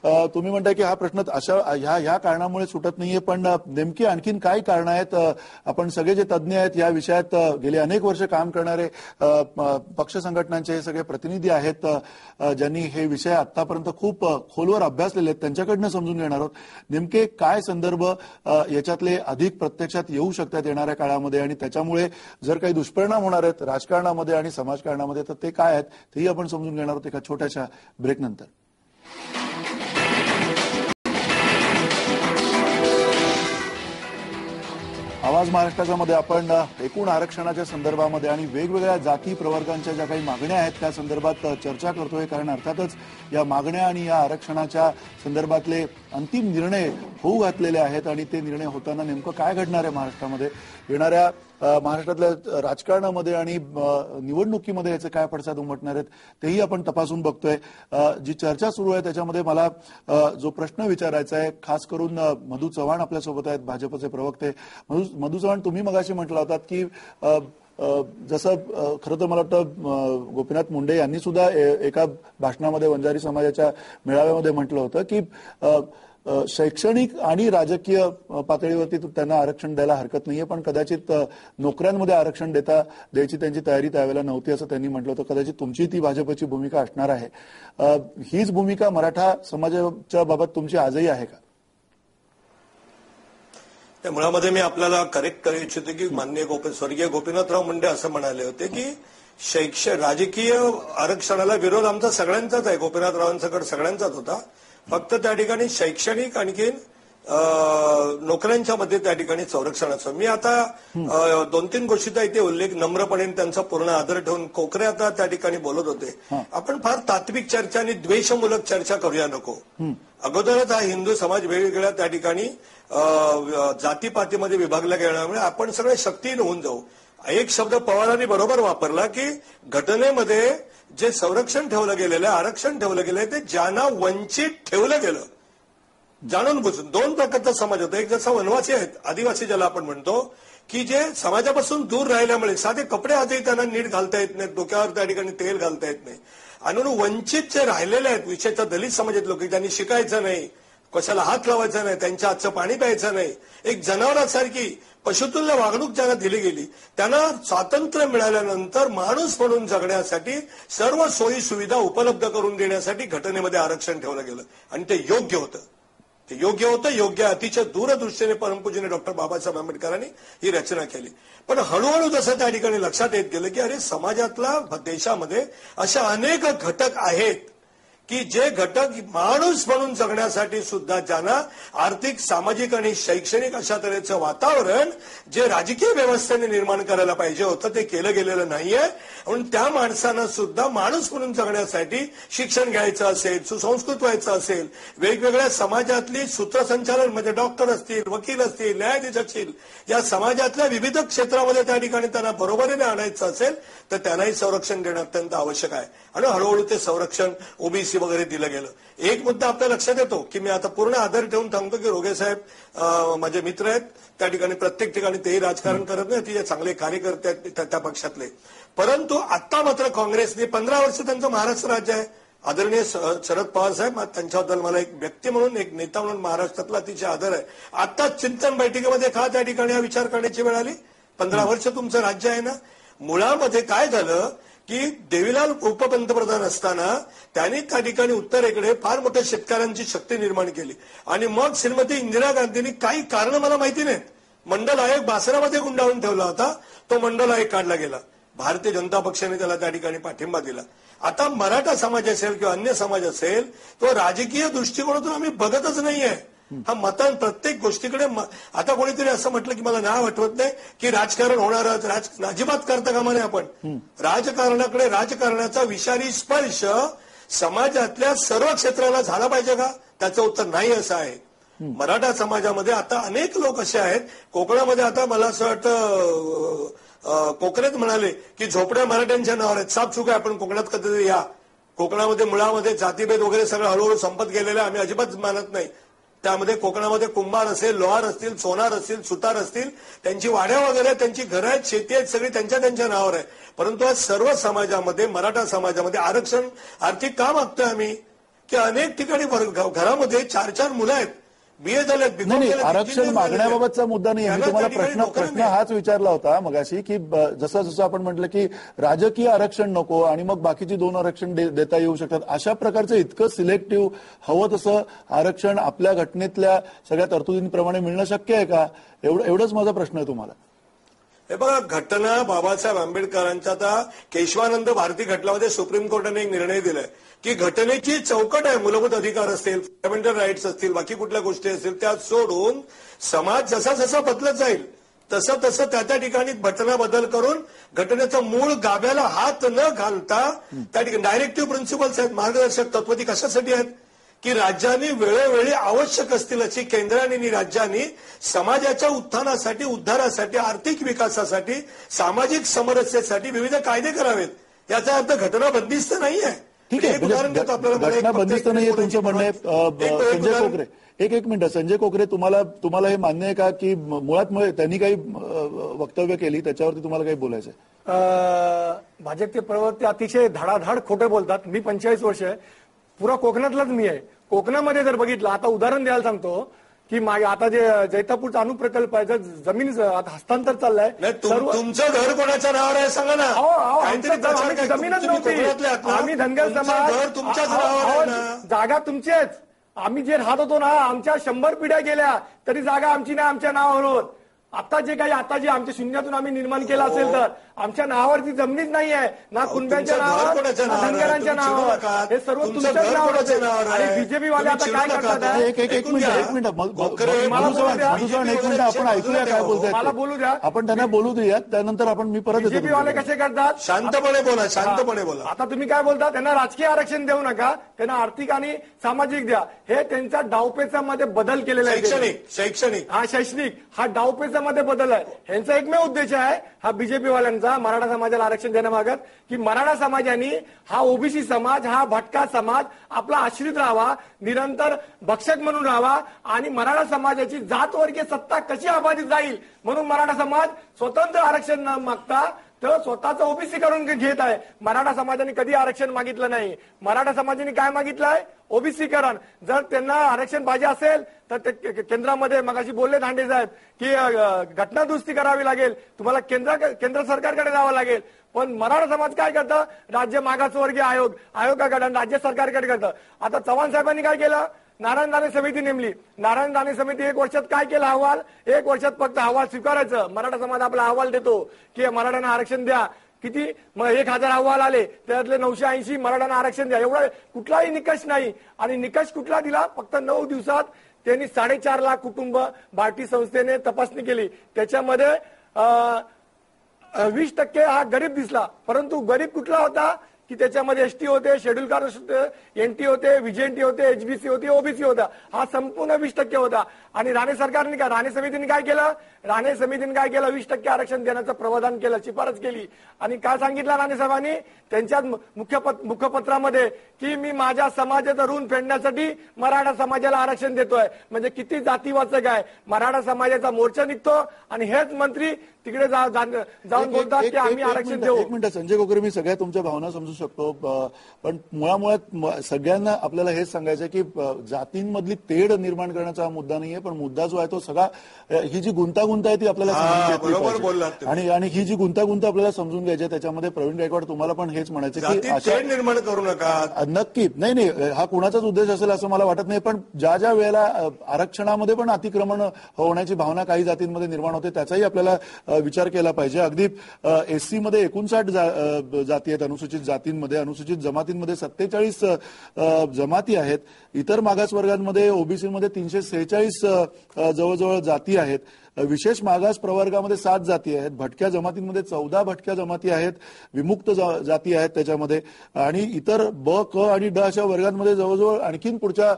तुम्ही म्हणताय की हा प्रश्न अशा ह्या कारणामुळे सुटत नाहीये, पण नेमकी आणखीन काय कारण आहेत? आपण सगळे जे तज्ज्ञ आहेत या विषयात गेले अनेक वर्ष काम करणारे पक्ष संघटनांचे हे सगळे प्रतिनिधी आहेत, ज्यांनी हे विषय आतापर्यंत खूप खोलवर अभ्यासलेले आहेत, त्यांच्याकडनं समजून घेणार आहोत नेमके काय संदर्भ याच्यातले अधिक प्रत्यक्षात येऊ शकतात येणाऱ्या काळामध्ये, आणि त्याच्यामुळे जर काही दुष्परिणाम होणार आहेत राजकारणामध्ये आणि समाजकारणामध्ये तर ते काय आहेत तेही आपण समजून घेणार आहोत एका छोट्याशा ब्रेकनंतर. आवाज महाराष्ट्राच्या मध्ये आपण एकूण आरक्षणाच्या संदर्भामध्ये आणि वेगवेगळ्या जाती प्रवर्गांच्या ज्या काही मागण्या आहेत त्या संदर्भात चर्चा करतोय, कारण अर्थातच या मागण्या आणि या आरक्षणाच्या संदर्भातले अंतिम निर्णय होऊ घातलेले आहेत आणि ते निर्णय होताना नेमकं काय घडणार आहे महाराष्ट्रामध्ये, येणाऱ्या महाराष्ट्रातल्या राजकारणामध्ये आणि निवडणुकीमध्ये याचे काय पडसाद उमटणार आहेत तेही आपण तपासून बघतोय. जी चर्चा सुरू आहे त्याच्यामध्ये मला जो प्रश्न विचारायचा आहे, खास करून मधू चव्हाण आपल्यासोबत आहेत, भाजपचे प्रवक्ते. मधू चव्हाण, तुम्ही मगाशी म्हटलं होतात की जसं खरं तर मला वाटतं गोपीनाथ मुंडे यांनी सुद्धा एका भाषणामध्ये वंजारी समाजाच्या मेळाव्यामध्ये म्हटलं होतं की शैक्षणिक आणि राजकीय पातळीवरती त्यांना आरक्षण द्यायला हरकत नाहीये, पण कदाचित नोकऱ्यांमध्ये आरक्षण द्यायची त्यांची तयारी त्यावेळेला नव्हती असं त्यांनी म्हटलं होतं. कदाचित तुमची ती भाजपची भूमिका असणार आहे. हीच भूमिका मराठा समाजाच्या बाबत तुमची आजही आहे का? त्या मुळामध्ये मी आपल्याला करेक्ट करू इच्छितो की माननीय स्वर्गीय गोपीनाथराव मुंडे असं म्हणाले होते की राजकीय आरक्षणाला विरोध आमचा सगळ्यांचाच आहे, गोपीनाथरावांच्याकडे सगळ्यांचाच होता. फक्त त्या ठिकाणी शैक्षणिक आणखीन नोकऱ्यांच्या मध्ये त्या ठिकाणी संरक्षणाचं मी आता 2-3 गोष्टीचा इथे उल्लेख नम्रपणे त्यांचा पूर्ण आदर ठेवून कोकरे आता त्या ठिकाणी बोलत होते. आपण फार तात्विक चर्चा आणि द्वेषमूलक चर्चा करूया नको. अगोदरच हा हिंदू समाज वेगवेगळ्या त्या ठिकाणी जातीपातीमध्ये विभागला गेल्यामुळे आपण सगळे शक्तीहीन होऊन जाऊ. एक शब्द पवारांनी बरोबर वापरला की घटनेमध्ये जे संरक्षण ठेवलं गेलेलं आहे, आरक्षण ठेवलं गेलंय ते ज्यांना वंचित ठेवलं गेलं जाणून बुजून. 2 प्रकारचा समाज होता. एक जसा वनवासी आहेत, आदिवासी ज्याला आपण म्हणतो की जे समाजापासून दूर राहिल्यामुळे साधे कपडे आजही त्यांना नीट घालता येत नाहीत, डोक्यावर त्या ठिकाणी तेल घालता येत नाही, आणि वंचित जे राहिलेले आहेत विशेषतः दलित समाजात लोक त्यांनी शिकायचं नाही, कशाला हात लावायचा नाही, त्यांच्या हातचं पाणी प्यायचं नाही, एक जनावरांसारखी पशुतुल्य वागणूक ज्यांना दिली गेली त्यांना स्वातंत्र्य मिळाल्यानंतर माणूस म्हणून जगण्यासाठी सर्व सोयी सुविधा उपलब्ध करून देण्यासाठी घटनेमध्ये आरक्षण ठेवलं गेलं आणि ते योग्य होतं. ते योग्य होतं, योग्य अतिशय दूरदृष्टीने परमपूजनीय डॉक्टर बाबासाहेब आंबेडकरांनी ही रचना केली. पण हळूहळू जसं त्या ठिकाणी लक्षात येत गेलं की अरे समाजातला देशामध्ये असे अनेक घटक आहेत की जे घटक माणूस म्हणून जगण्यासाठी सुद्धा ज्यांना आर्थिक, सामाजिक आणि शैक्षणिक अशा तऱ्हेचं वातावरण जे राजकीय व्यवस्थेने निर्माण करायला पाहिजे होतं ते केलं गेलेलं नाहीये. म्हणून त्या माणसांना सुद्धा माणूस म्हणून जगण्यासाठी शिक्षण घ्यायचं असेल, सुसंस्कृत व्हायचं असेल, वेगवेगळ्या समाजातली सूत्रसंचालन म्हणजे डॉक्टर असतील, वकील असतील, न्यायाधीश असतील, या समाजातल्या विविध क्षेत्रामध्ये त्या ठिकाणी त्यांना बरोबरीने आणायचं असेल तर त्यांनाही संरक्षण देणं अत्यंत आवश्यक आहे. आणि हळूहळू ते संरक्षण ओबीसी वगैरे दिलं गेलं. एक मुद्दा आपल्या लक्षात येतो की मी आता पूर्ण आदर ठेवून सांगतो की रोगे साहेब माझे मित्र आहेत, त्या ठिकाणी प्रत्येक ठिकाणी तेही राजकारण करत नाही, ते चांगले कार्यकर्ते आहेत त्या पक्षातले. परंतु आता मात्र काँग्रेसने 15 वर्ष त्यांचं महाराष्ट्र राज्य आहे. आदरणीय शरद पवार साहेब, त्यांच्याबद्दल मला एक व्यक्ती म्हणून, एक नेता म्हणून महाराष्ट्रातला अतिशय आदर आहे. आता चिंतन बैठकीमध्ये का त्या ठिकाणी हा विचार करण्याची वेळ आली? 15 वर्ष तुमचं राज्य आहे ना. मुळामध्ये काय झालं की देवीलाल उपपंतप्रधान असताना त्यांनी त्या ठिकाणी उत्तरेकडे फार मोठ्या शेतकऱ्यांची शक्ती निर्माण केली आणि मग श्रीमती इंदिरा गांधींनी काही कारण मला माहिती नाहीत मंडल आयोग बासरामध्ये गुंडाळून ठेवला होता. तो मंडल आयोग काढला गेला. भारतीय जनता पक्षाने त्याला त्या ठिकाणी पाठिंबा दिला. आता मराठा समाज असेल किंवा अन्य समाज असेल तो राजकीय दृष्टिकोनातून आम्ही बघतच नाहीये. हा मतान प्रत्येक गोष्टीकडे आता कोणीतरी असं म्हटलं की मला नाव आठवत नाही की राजकारण होणारच, अजिबात करता कामा नये. आपण राजकारणाकडे, राजकारणाचा विषारी स्पर्श समाजातल्या सर्व क्षेत्राला झाला पाहिजे का? त्याचं उत्तर नाही असं आहे. मराठा समाजामध्ये आता अनेक लोक असे आहेत, कोकणामध्ये आता मला असं वाटतं कोकणात म्हणाले की झोपड्या मराठ्यांच्या नावावर आहेत. साफ चूक आहे, आपण कोकणात कधीतरी या. कोकणामध्ये मुळामध्ये जातीभेद वगैरे सगळं हळूहळू संपत गेलेलं आहे, आम्ही अजिबात मानत नाही. त्यामध्ये कोकणामध्ये कुंभार असेल, लोहार असतील, सोनार असतील, सुतार असतील, त्यांची वाड्या वगैरे, त्यांची घरं आहेत, शेती आहेत, सगळी त्यांच्या नावावर आहे. परंतु आज सर्व समाजामध्ये, मराठा समाजामध्ये आरक्षण आर्थिक का मागतोय आम्ही की अनेक ठिकाणी घरामध्ये 4-4 मुलं आहेत, बीए झालेत, बीकॉम नाही झालेत, आरक्षण engineer मागण्याबाबतचा मुद्दा नाही. मी त्यांना तुम्हाला त्या ठिकाणी नोकऱ्या प्रश्न मिळेल. हाच विचारला होता मगाशी की जसं जसं आपण म्हटलं की राजकीय आरक्षण नको आणि मग बाकीची 2 आरक्षण देता येऊ शकतात, अशा प्रकारचं इतकं सिलेक्टिव्ह हवं तसं आरक्षण आपल्या घटनेतल्या सगळ्या तरतुदींप्रमाणे मिळणं शक्य आहे का? एवढंच माझा प्रश्न आहे तुम्हाला. हे बघा, घटना बाबासाहेब आंबेडकरांच्या आता केशवानंद भारती खटल्यामध्ये सुप्रीम कोर्टाने एक निर्णय दिलाय की घटनेची चौकट आहे, मूलभूत अधिकार असतील, फंडामेंटल राईट्स असतील, बाकी कुठल्या गोष्टी असतील त्या सोडून समाज जसा जसा बदलत जाईल तसं तसं त्या ठिकाणी घटना बदल करून घटनेचं मूळ गाभ्याला हात न घालता त्या ठिकाणी डायरेक्टिव्ह प्रिन्सिपल्स आहेत, मार्गदर्शक तत्त्व ती कशासाठी आहेत की राज्यांनी वेळोवेळी आवश्यक असतील अशी केंद्राने आणि राज्यांनी समाजाच्या उत्थानासाठी, उद्धारासाठी, आर्थिक विकासासाठी, सामाजिक समरस्येसाठी विविध कायदे करावेत. याचा अर्थ घटना बंदिस्त नाहीये. ठीक आहे, घटना बंदिस्त नाहीये तुमचं म्हणणं आहे. संजय कोकरे, एक मिनिट. संजय कोकरे, तुम्हाला हे मान्य आहे का की मुळात त्यांनी काही वक्तव्य केली त्याच्यावरती तुम्हाला काही बोलायचं आहे? भाजपचे प्रवक्ते अतिशय धडाधड खोटे बोलतात. मी 45 वर्ष आहे, पुरा कोकणातलाच मी आहे. कोकणामध्ये जर बघितलं, आता उदाहरण द्यायला सांगतो की आता जे जैतापूरचा अणुप्रकल्प आहे, जमीन आता हस्तांतर चाललंय. तुमचं घर कोणाच्या नावावर आहे सांगा ना. जमीनच नव्हती, आम्ही धनगर समाज, तुमच्याच नावावर आहे. जागा तुमचीच. आम्ही जे राहत होतो ना, आमच्या 100 पिढ्या गेल्या तरी जागा आमची नाही, आमच्या नावावर. आता जे आमच्या शून्यातून आम्ही निर्माण केलं असेल तर आमच्या नावावरती जमिनीच नाही आहे, ना कुणब्यांच्या नावावर, ना धनगरांच्या नावावर. हे सर्व तुमच्याच नावावर असेल. आणि बीजेपी वाले आता काय करतात? एक मिनिट आपण ऐकूया काय बोलताय. मला बोलू द्या, आपण त्यांना बोलू द्या, त्यानंतर आपण मी परत बीजेपी वाले कसे करतात? शांतपणे बोला, शांतपणे बोला. आता तुम्ही काय बोलता? त्यांना राजकीय आरक्षण देऊ नका, त्यांना आर्थिक आणि सामाजिक द्या. हे त्यांच्या डावपेचामध्ये बदल केलेला आहे. शैक्षणिक हा डावपेचामध्ये बदल आहे. ह्यांचा एकमेव उद्देश आहे हा बीजेपी वाल्यांचा, मराठा समाजाला आरक्षण देण्यामागत, की मराठा समाजाने, हा ओबीसी समाज, हा भटका समाज आपला आश्रित राहावा, निरंतर भक्षक म्हणून राहावा आणि मराठा समाजाची जातवर्गीय सत्ता कशी अबाधित जाईल म्हणून मराठा समाज स्वतंत्र आरक्षण न मागता तर स्वतःचं ओबीसी करून घेत आहे. मराठा समाजाने कधी आरक्षण मागितलं नाही. मराठा समाजाने काय मागितलंय? ओबीसीकरण. जर त्यांना आरक्षण पाहिजे असेल तर ते केंद्रामध्ये, मगाशी बोलले धांडे साहेब की घटना दुरुस्ती करावी लागेल, तुम्हाला केंद्र सरकारकडे जावं लागेल. पण मराठा समाज काय करतं? राज्य मागासवर्गीय आयोगाकडे, राज्य सरकारकडे करतं. आता चव्हाण साहेबांनी काय केलं? नारायण राणे समिती नेमली. नारायण राणे समिती 1 वर्षात काय केलं? अहवाल 1 वर्षात फक्त अहवाल स्वीकारायचं. मराठा समाज आपला अहवाल देतो की मराठ्यांना आरक्षण द्या. किती? मग 1000 अहवाल आले, त्यातले 980 मराठ्यांना आरक्षण द्या. एवढा कुठलाही निकष नाही. आणि निकष कुठला दिला? फक्त 9 दिवसात त्यांनी 4.5 लाख कुटुंब भारतीय संस्थेने तपासणी केली. त्याच्यामध्ये 20% हा गरीब दिसला. परंतु गरीब कुठला होता की त्याच्यामध्ये एसटी होते, शेड्यूल कास्ट होते, एनटी होते, व्हीजेएनटी होते, एचबीसी होती, ओबीसी होता. हा संपूर्ण 20% होता. आणि राणे सरकारने काय, राणे समितीने काय केलं? राणे समितीने काय केलं? 20% आरक्षण देण्याचं प्रावधान केलं, शिफारस केली. आणि काय सांगितलं राणे साहेबांनी त्यांच्या मुखपत्रामध्ये की मी माझ्या समाजाचं ऋण फेडण्यासाठी मराठा समाजाला आरक्षण देतोय. म्हणजे किती जातीवाचक आहे. मराठा समाजाचा मोर्चा निघतो आणि हेच मंत्री तिकडे जाऊन बोलतात की आम्ही आरक्षण देऊ. एक मिनिट संजय कोकरे, मी सगळ्या तुमच्या भावना समजू शकतो, पण मुळात सगळ्यांना आपल्याला हेच सांगायचं की जातींमधली तेढ निर्माण करण्याचा हा मुद्दा नाहीये, पण मुद्दा जो आहे तो सगळा, ही जी गुंतागुंत आहे ती आपल्याला समजून घेतली पाहिजे. आणि ही जी गुंतागुंत आपल्याला समजून घ्यायची आहे, त्याच्यामध्ये प्रवीण गायकवाड तुम्हाला पण हेच म्हणायचं की तेढ निर्माण करू नका. नक्की नाही, हा कुणाचाच उद्देश असेल असं मला वाटत नाही. पण ज्या वेळेला आरक्षणामध्ये पण अतिक्रमण होण्याची भावना काही जातींमध्ये निर्माण होते, त्याचाही आपल्याला विचार केला पाहिजे. अगदी एससी मध्ये 59 जाती आहेत, अनुसूचित जातींमध्ये, अनुसूचित जमातींमध्ये 47 जमाती आहेत, इतर मागासवर्गांमध्ये ओबीसीमध्ये 346 जवळजवळ जाती आहेत, विशेष मागास प्रवर्गामध्ये 7 जाती आहेत, भटक्या जमातींमध्ये 14 भटक्या जमाती आहेत, विमुक्त जाती आहेत त्याच्यामध्ये, आणि इतर ब, क आणि ड अशा वर्गांमध्ये जवळजवळ आणखीन पुढच्या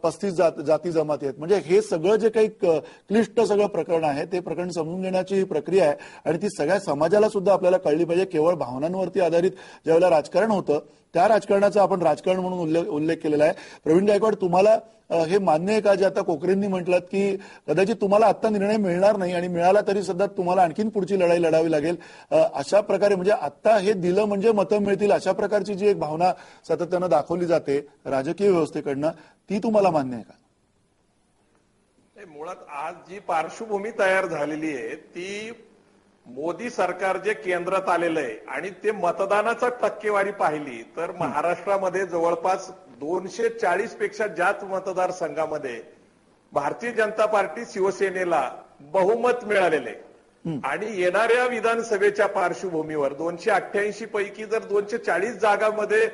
35 जाती जमाती आहेत. म्हणजे हे सगळं जे काही क्लिष्ट सगळं प्रकरण आहे ते प्रकरण समजून घेण्याची प्रक्रिया आहे आणि ती सगळ्या समाजाला सुद्धा आपल्याला कळली पाहिजे. केवळ भावनांवरती आधारित ज्यावेळेला राजकारण होतं त्या राजकारणाचा आपण राजकारण म्हणून उल्लेख केलेला आहे. प्रवीण गायकवाड, तुम्हाला हे मान्य आहे का, जे आता कोकरेंनी म्हटलं की कदाचित तुम्हाला आता निर्णय मिळणार नाही आणि मिळाला तरी सुद्धा तुम्हाला आणखीन पुढची लढाई लढावी लागेल, अशा प्रकारे म्हणजे आता हे दिलं म्हणजे मतं मिळतील अशा प्रकारची जी एक भावना सातत्यानं दाखवली जाते राजकीय व्यवस्थेकडनं, ती तुम्हाला मान्य आहे का? मुळात आज जी पार्श्वभूमी तयार झालेली आहे ती मोदी सरकार जे केंद्रात आलेलं आहे आणि ते मतदानाचा टक्केवारी पाहिली तर महाराष्ट्रामध्ये जवळपास 240 पेक्षा जास्त मतदारसंघामध्ये भारतीय जनता पार्टी शिवसेनेला बहुमत मिळालेले आहे आणि येणाऱ्या विधानसभेच्या पार्श्वभूमीवर 288 पैकी जर 240 जागांमध्ये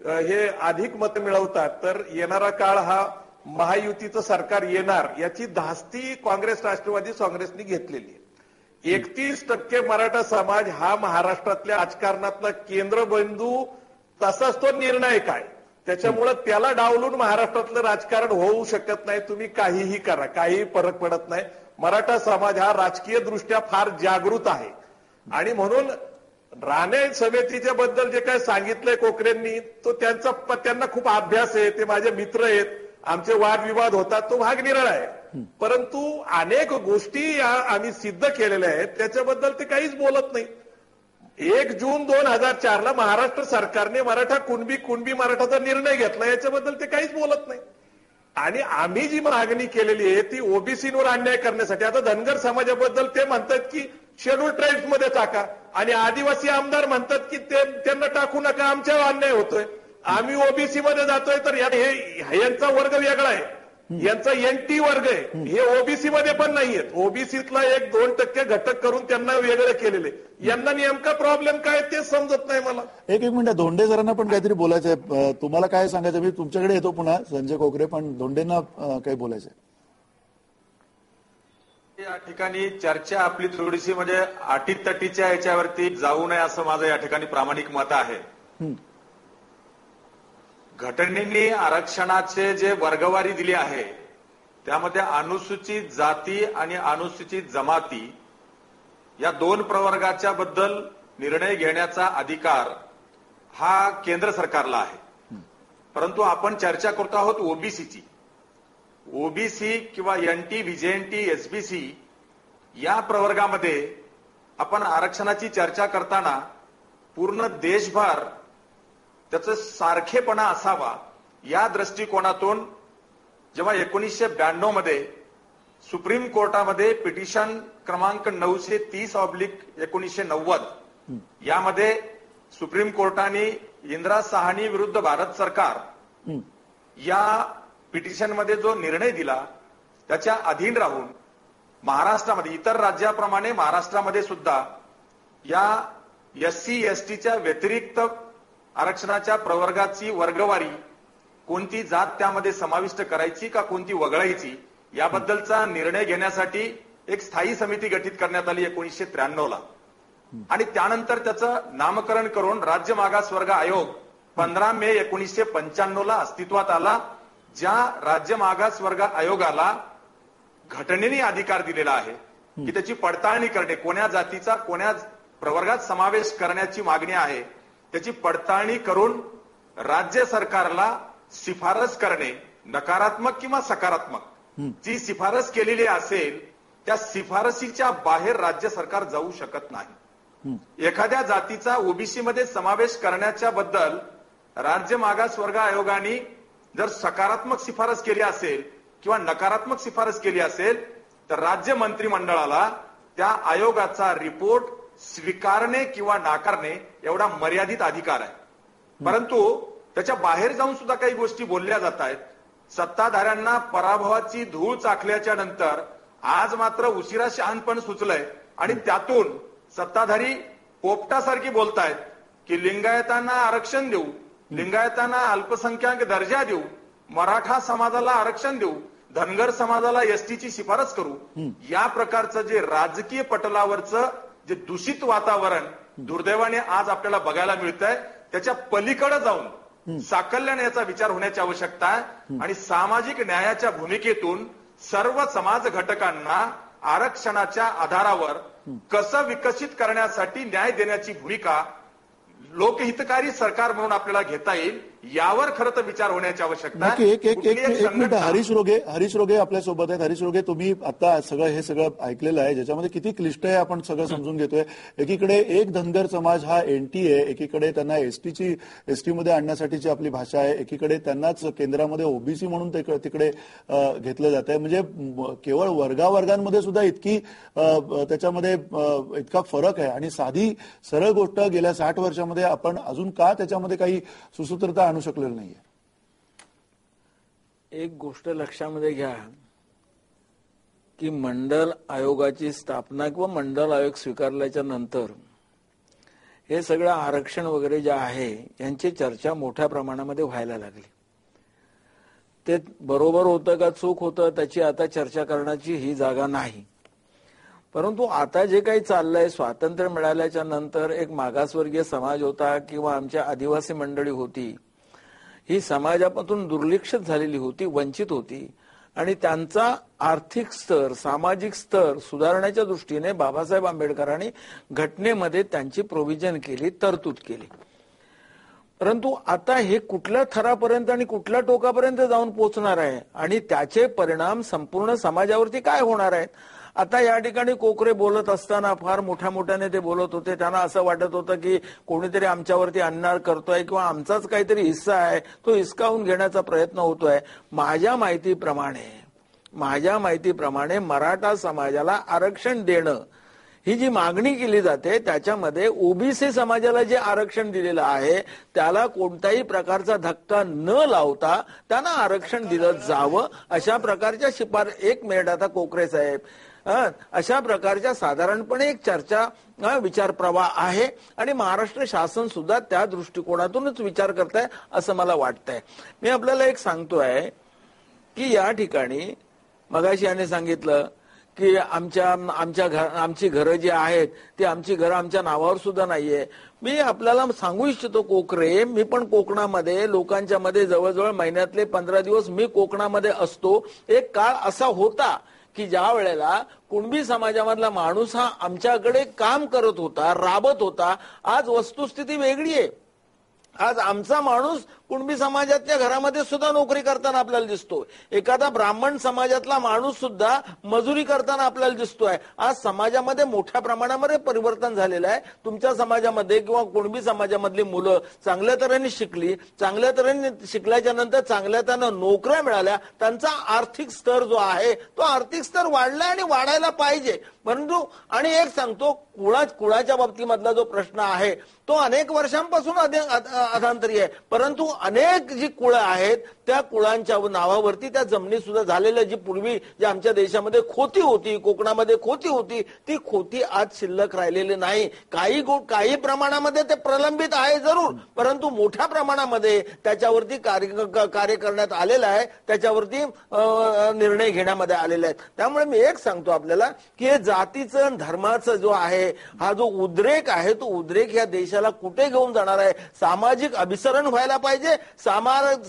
हे अधिक मत मिळवतात तर येणारा काळ हा महायुतीचं सरकार येणार याची धास्ती काँग्रेस राष्ट्रवादी काँग्रेसने घेतलेली आहे. 31% मराठा समाज हा महाराष्ट्रातल्या राजकारणातला केंद्रबिंदू तसाच तो निर्णायक आहे. त्याच्यामुळे त्याला डावलून महाराष्ट्रातलं राजकारण होऊ शकत नाही. तुम्ही काहीही करा, काहीही फरक पडत नाही. मराठा समाज हा राजकीय दृष्ट्या फार जागृत आहे आणि म्हणून राणे समितीच्या बद्दल जे काय सांगितलंय कोकरेंनी तो त्यांना खूप अभ्यास आहे. ते माझे मित्र आहेत, आमचे वादविवाद होतात, तो भाग निराळा आहे. परंतु अनेक गोष्टी आम्ही सिद्ध केलेल्या आहेत त्याच्याबद्दल ते काहीच बोलत नाही. 1 जून 2004ला महाराष्ट्र सरकारने मराठा कुणबी मराठाचा निर्णय घेतला याच्याबद्दल ते काहीच बोलत नाही. आणि आम्ही जी मागणी केलेली आहे ती ओबीसीवर अन्याय करण्यासाठी. आता धनगर समाजाबद्दल ते म्हणतात की शेड्यूल ट्राईब्स मध्ये टाका आणि आदिवासी आमदार म्हणतात की त्यांना टाकू नका, आमच्यावर अन्याय होतोय. आम्ही ओबीसी मध्ये जातोय तर यांचा वर्ग वेगळा आहे, यांचा एनटी वर्ग आहे, हे ओबीसी मध्ये पण नाहीयेत. ओबीसीतला 1-2% घटक करून त्यांना वेगळं केलेले. यांना नेमका प्रॉब्लेम काय ते समजत नाही मला. एक मिनिट, धोंडे सरांना पण काहीतरी बोलायचं आहे. तुम्हाला काय सांगायचं? मी तुमच्याकडे येतो पुन्हा संजय कोकरे, पण धोंडेंना काही बोलायचं आहे. या ठिकाणी चर्चा आपली थोडीशी म्हणजे अटीतटीच्या याच्यावरती जाऊ नये असं माझं या ठिकाणी प्रामाणिक मत आहे. घटनेने आरक्षणाचे जे वर्गवारी दिली आहे त्यामध्ये अनुसूचित जाती आणि अनुसूचित जमाती या 2 प्रवर्गाच्या बद्दल निर्णय घेण्याचा अधिकार हा केंद्र सरकारला आहे. परंतु आपण चर्चा करतो आहोत ओबीसीची. ओबीसी किंवा एनटी, व्हीजेएनटी, एसबीसी या प्रवर्गामध्ये आपण आरक्षणाची चर्चा करताना पूर्ण देशभर त्याचं सारखेपणा असावा या दृष्टिकोनातून जेव्हा 1992 मध्ये सुप्रीम कोर्टामध्ये पिटिशन क्रमांक 930/1990 यामध्ये सुप्रीम कोर्टाने इंदिरा साहनी विरुद्ध भारत सरकार या पिटिशनमध्ये जो निर्णय दिला त्याच्या अधीन राहून महाराष्ट्रामध्ये इतर राज्याप्रमाणे महाराष्ट्रामध्ये सुद्धा या एससी एसटीच्या व्यतिरिक्त आरक्षणाच्या प्रवर्गाची वर्गवारी कोणती जात त्यामध्ये समाविष्ट करायची का कोणती वगळायची याबद्दलचा निर्णय घेण्यासाठी एक स्थायी समिती गठीत करण्यात आली 1993ला आणि त्यानंतर त्याचं नामकरण करून राज्य मागासवर्ग आयोग 15 मे 1995ला अस्तित्वात आला. ज्या राज्य मागासवर्ग आयोगाला घटनेने अधिकार दिलेला आहे की त्याची पडताळणी करणे, कोण्या जातीचा कोण्या प्रवर्गात समावेश करण्याची मागणी आहे त्याची पडताळणी करून राज्य सरकारला शिफारस करणे, नकारात्मक किंवा सकारात्मक जी शिफारस केलेली असेल त्या शिफारसीच्या बाहेर राज्य सरकार जाऊ शकत नाही. एखाद्या जातीचा ओबीसी मध्ये समावेश करण्याच्या बद्दल राज्य मागासवर्ग आयोगाने जर सकारात्मक शिफारस केली असेल किंवा नकारात्मक शिफारस केली असेल तर राज्य मंत्रिमंडळाला त्या आयोगाचा रिपोर्ट स्वीकारणे किंवा नाकारणे एवढा मर्यादित अधिकार आहे. परंतु त्याच्या बाहेर जाऊन सुद्धा काही गोष्टी बोलल्या जात आहेत. सत्ताधाऱ्यांना पराभवाची धूळ चाखल्याच्या नंतर आज मात्र उशिरा शहाणपण सुचलंय आणि त्यातून सत्ताधारी पोपटासारखी बोलतायत की लिंगायतांना आरक्षण देऊ, लिंगायतांना अल्पसंख्याक दर्जा देऊ, मराठा समाजाला आरक्षण देऊ, धनगर समाजाला एसटीची शिफारस करू. या प्रकारचं जे राजकीय पटलावरचं जे दूषित वातावरण दुर्दैवाने आज आपल्याला बघायला मिळतंय त्याच्या पलीकडे जाऊन साकल्याने याचा विचार होण्याची आवश्यकता आहे आणि सामाजिक न्यायाच्या भूमिकेतून सर्व समाज घटकांना आरक्षणाच्या आधारावर कसं विकसित करण्यासाठी न्याय देण्याची भूमिका लोकहितकारी सरकार म्हणून आपल्याला घेता येईल यावर खरं तर विचार होण्याची आवश्यकता नक्की. एक मिनिट. हरीश रोगे आपल्यासोबत आहेत. हरीश रोगे, तुम्ही आता हे सगळं ऐकलेलं आहे, ज्याच्यामध्ये किती क्लिष्ट आहे आपण सगळं समजून घेतोय. एकीकडे एक धनगर समाज हा एनटी आहे, एकीकडे त्यांना एसटी मध्ये आणण्यासाठीची आपली भाषा आहे, एकीकडे त्यांनाच केंद्रामध्ये ओबीसी म्हणून तिकडे घेतलं जात आहे. म्हणजे केवळ वर्गावर्गांमध्ये सुद्धा त्याच्यामध्ये इतका फरक आहे. आणि साधी सरळ गोष्ट गेल्या 60 वर्षामध्ये आपण अजून का त्याच्यामध्ये काही सुसूत्रता आणू शकलेलं नाहीये. एक गोष्ट लक्षामध्ये घ्या की मंडल आयोगाची स्थापना किंवा मंडल आयोग स्वीकारल्याच्या नंतर हे सगळं आरक्षण वगैरे जे आहे यांची चर्चा मोठ्या प्रमाणामध्ये व्हायला लागली. ते बरोबर होतं का चूक होतं त्याची आता चर्चा करण्याची ही जागा नाही. परंतु आता जे काही चाललंय, स्वातंत्र्य मिळाल्याच्या नंतर एक मागासवर्गीय समाज होता किंवा आमच्या आदिवासी मंडळी होती, ही समाजापासून दुर्लक्षित झालेली होती, वंचित होती. आणि त्यांचा आर्थिक स्तर, सामाजिक स्तर सुधारण्याच्या दृष्टीने बाबासाहेब आंबेडकरांनी घटनेमध्ये त्यांची प्रोव्हिजन केली, तरतूद केली. परंतु आता हे कुठल्या थरापर्यंत आणि कुठल्या टोकापर्यंत जाऊन पोहोचणार आहे आणि त्याचे परिणाम संपूर्ण समाजावरती काय होणार आहेत. आता या ठिकाणी कोकरे बोलत असताना फार मोठ्याने ते बोलत होते. त्यांना असं वाटत होतं की कोणीतरी आमच्यावरती अन्याय करतोय किंवा आमचाच काहीतरी हिस्सा आहे, तो हिसकावून घेण्याचा प्रयत्न होतोय. माझ्या माहितीप्रमाणे मराठा समाजाला आरक्षण देणं ही जी मागणी केली जाते त्याच्यामध्ये ओबीसी समाजाला जे आरक्षण दिलेलं आहे त्याला कोणत्याही प्रकारचा धक्का न लावता त्यांना आरक्षण दिलं जावं अशा प्रकारच्या एक मिनिट आता कोकरे साहेब, अशा प्रकारच्या साधारणपणे एक चर्चा विचार प्रवाह आहे आणि महाराष्ट्र शासन सुद्धा त्या दृष्टिकोनातूनच विचार करताय असं मला वाटतंय. मी आपल्याला एक सांगतोय की या ठिकाणी मगाशी याने सांगितलं की आमची घरं जी आहेत ती आमची घरं आमच्या नावावर सुद्धा नाहीये. मी आपल्याला सांगू इच्छितो कोकरे, मी पण कोकणामध्ये लोकांच्या मध्ये जवळजवळ महिन्यातले 15 दिवस मी कोकणामध्ये असतो. एक काळ असा होता की ज्या वेळेला कुणबी समाजामधला माणूस हा आमच्याकडे काम करत होता, राबत होता. आज वस्तुस्थिती वेगळी आहे. आज आमचा माणूस कुणबी समाजातल्या घरामध्ये सुद्धा नोकरी करताना आपल्याला दिसतो. एखादा ब्राह्मण समाजातला माणूस सुद्धा मजुरी करताना आपल्याला दिसतोय. आज समाजामध्ये मोठ्या प्रमाणामध्ये परिवर्तन झालेलं आहे. तुमच्या समाजामध्ये किंवा कुणबी समाजामधली मुलं चांगल्या तऱ्हेने शिकली, चांगल्या तऱ्हेने शिकल्याच्या नंतर चांगल्या त्यांना नोकऱ्या मिळाल्या, त्यांचा आर्थिक स्तर जो आहे तो आर्थिक स्तर वाढलाय आणि वाढायला पाहिजे. परंतु आणि एक सांगतो, कुळाच्या बाबतीमधला जो प्रश्न आहे तो अनेक वर्षांपासून अधांतरी आहे. परंतु अनेक जी कुळं आहेत त्या कुळांच्या नावावरती त्या जमिनी सुद्धा झालेल्या जी पूर्वी जी आमच्या देशामध्ये खोती होती, कोकणामध्ये खोती होती, ती खोती आज शिल्लक राहिलेली नाही. काही प्रमाणामध्ये ते प्रलंबित आहे जरूर, परंतु मोठ्या प्रमाणामध्ये त्याच्यावरती कार्य करण्यात आलेलं आहे, त्याच्यावरती निर्णय घेण्यामध्ये आलेले आहेत. त्यामुळे मी एक सांगतो आपल्याला की हे जातीचं धर्माचं जो आहे हा जो उद्रेक आहे तो उद्रेक या देशाला कुठे घेऊन जाणार आहे. सामाजिक अभिसरण व्हायला पाहिजे,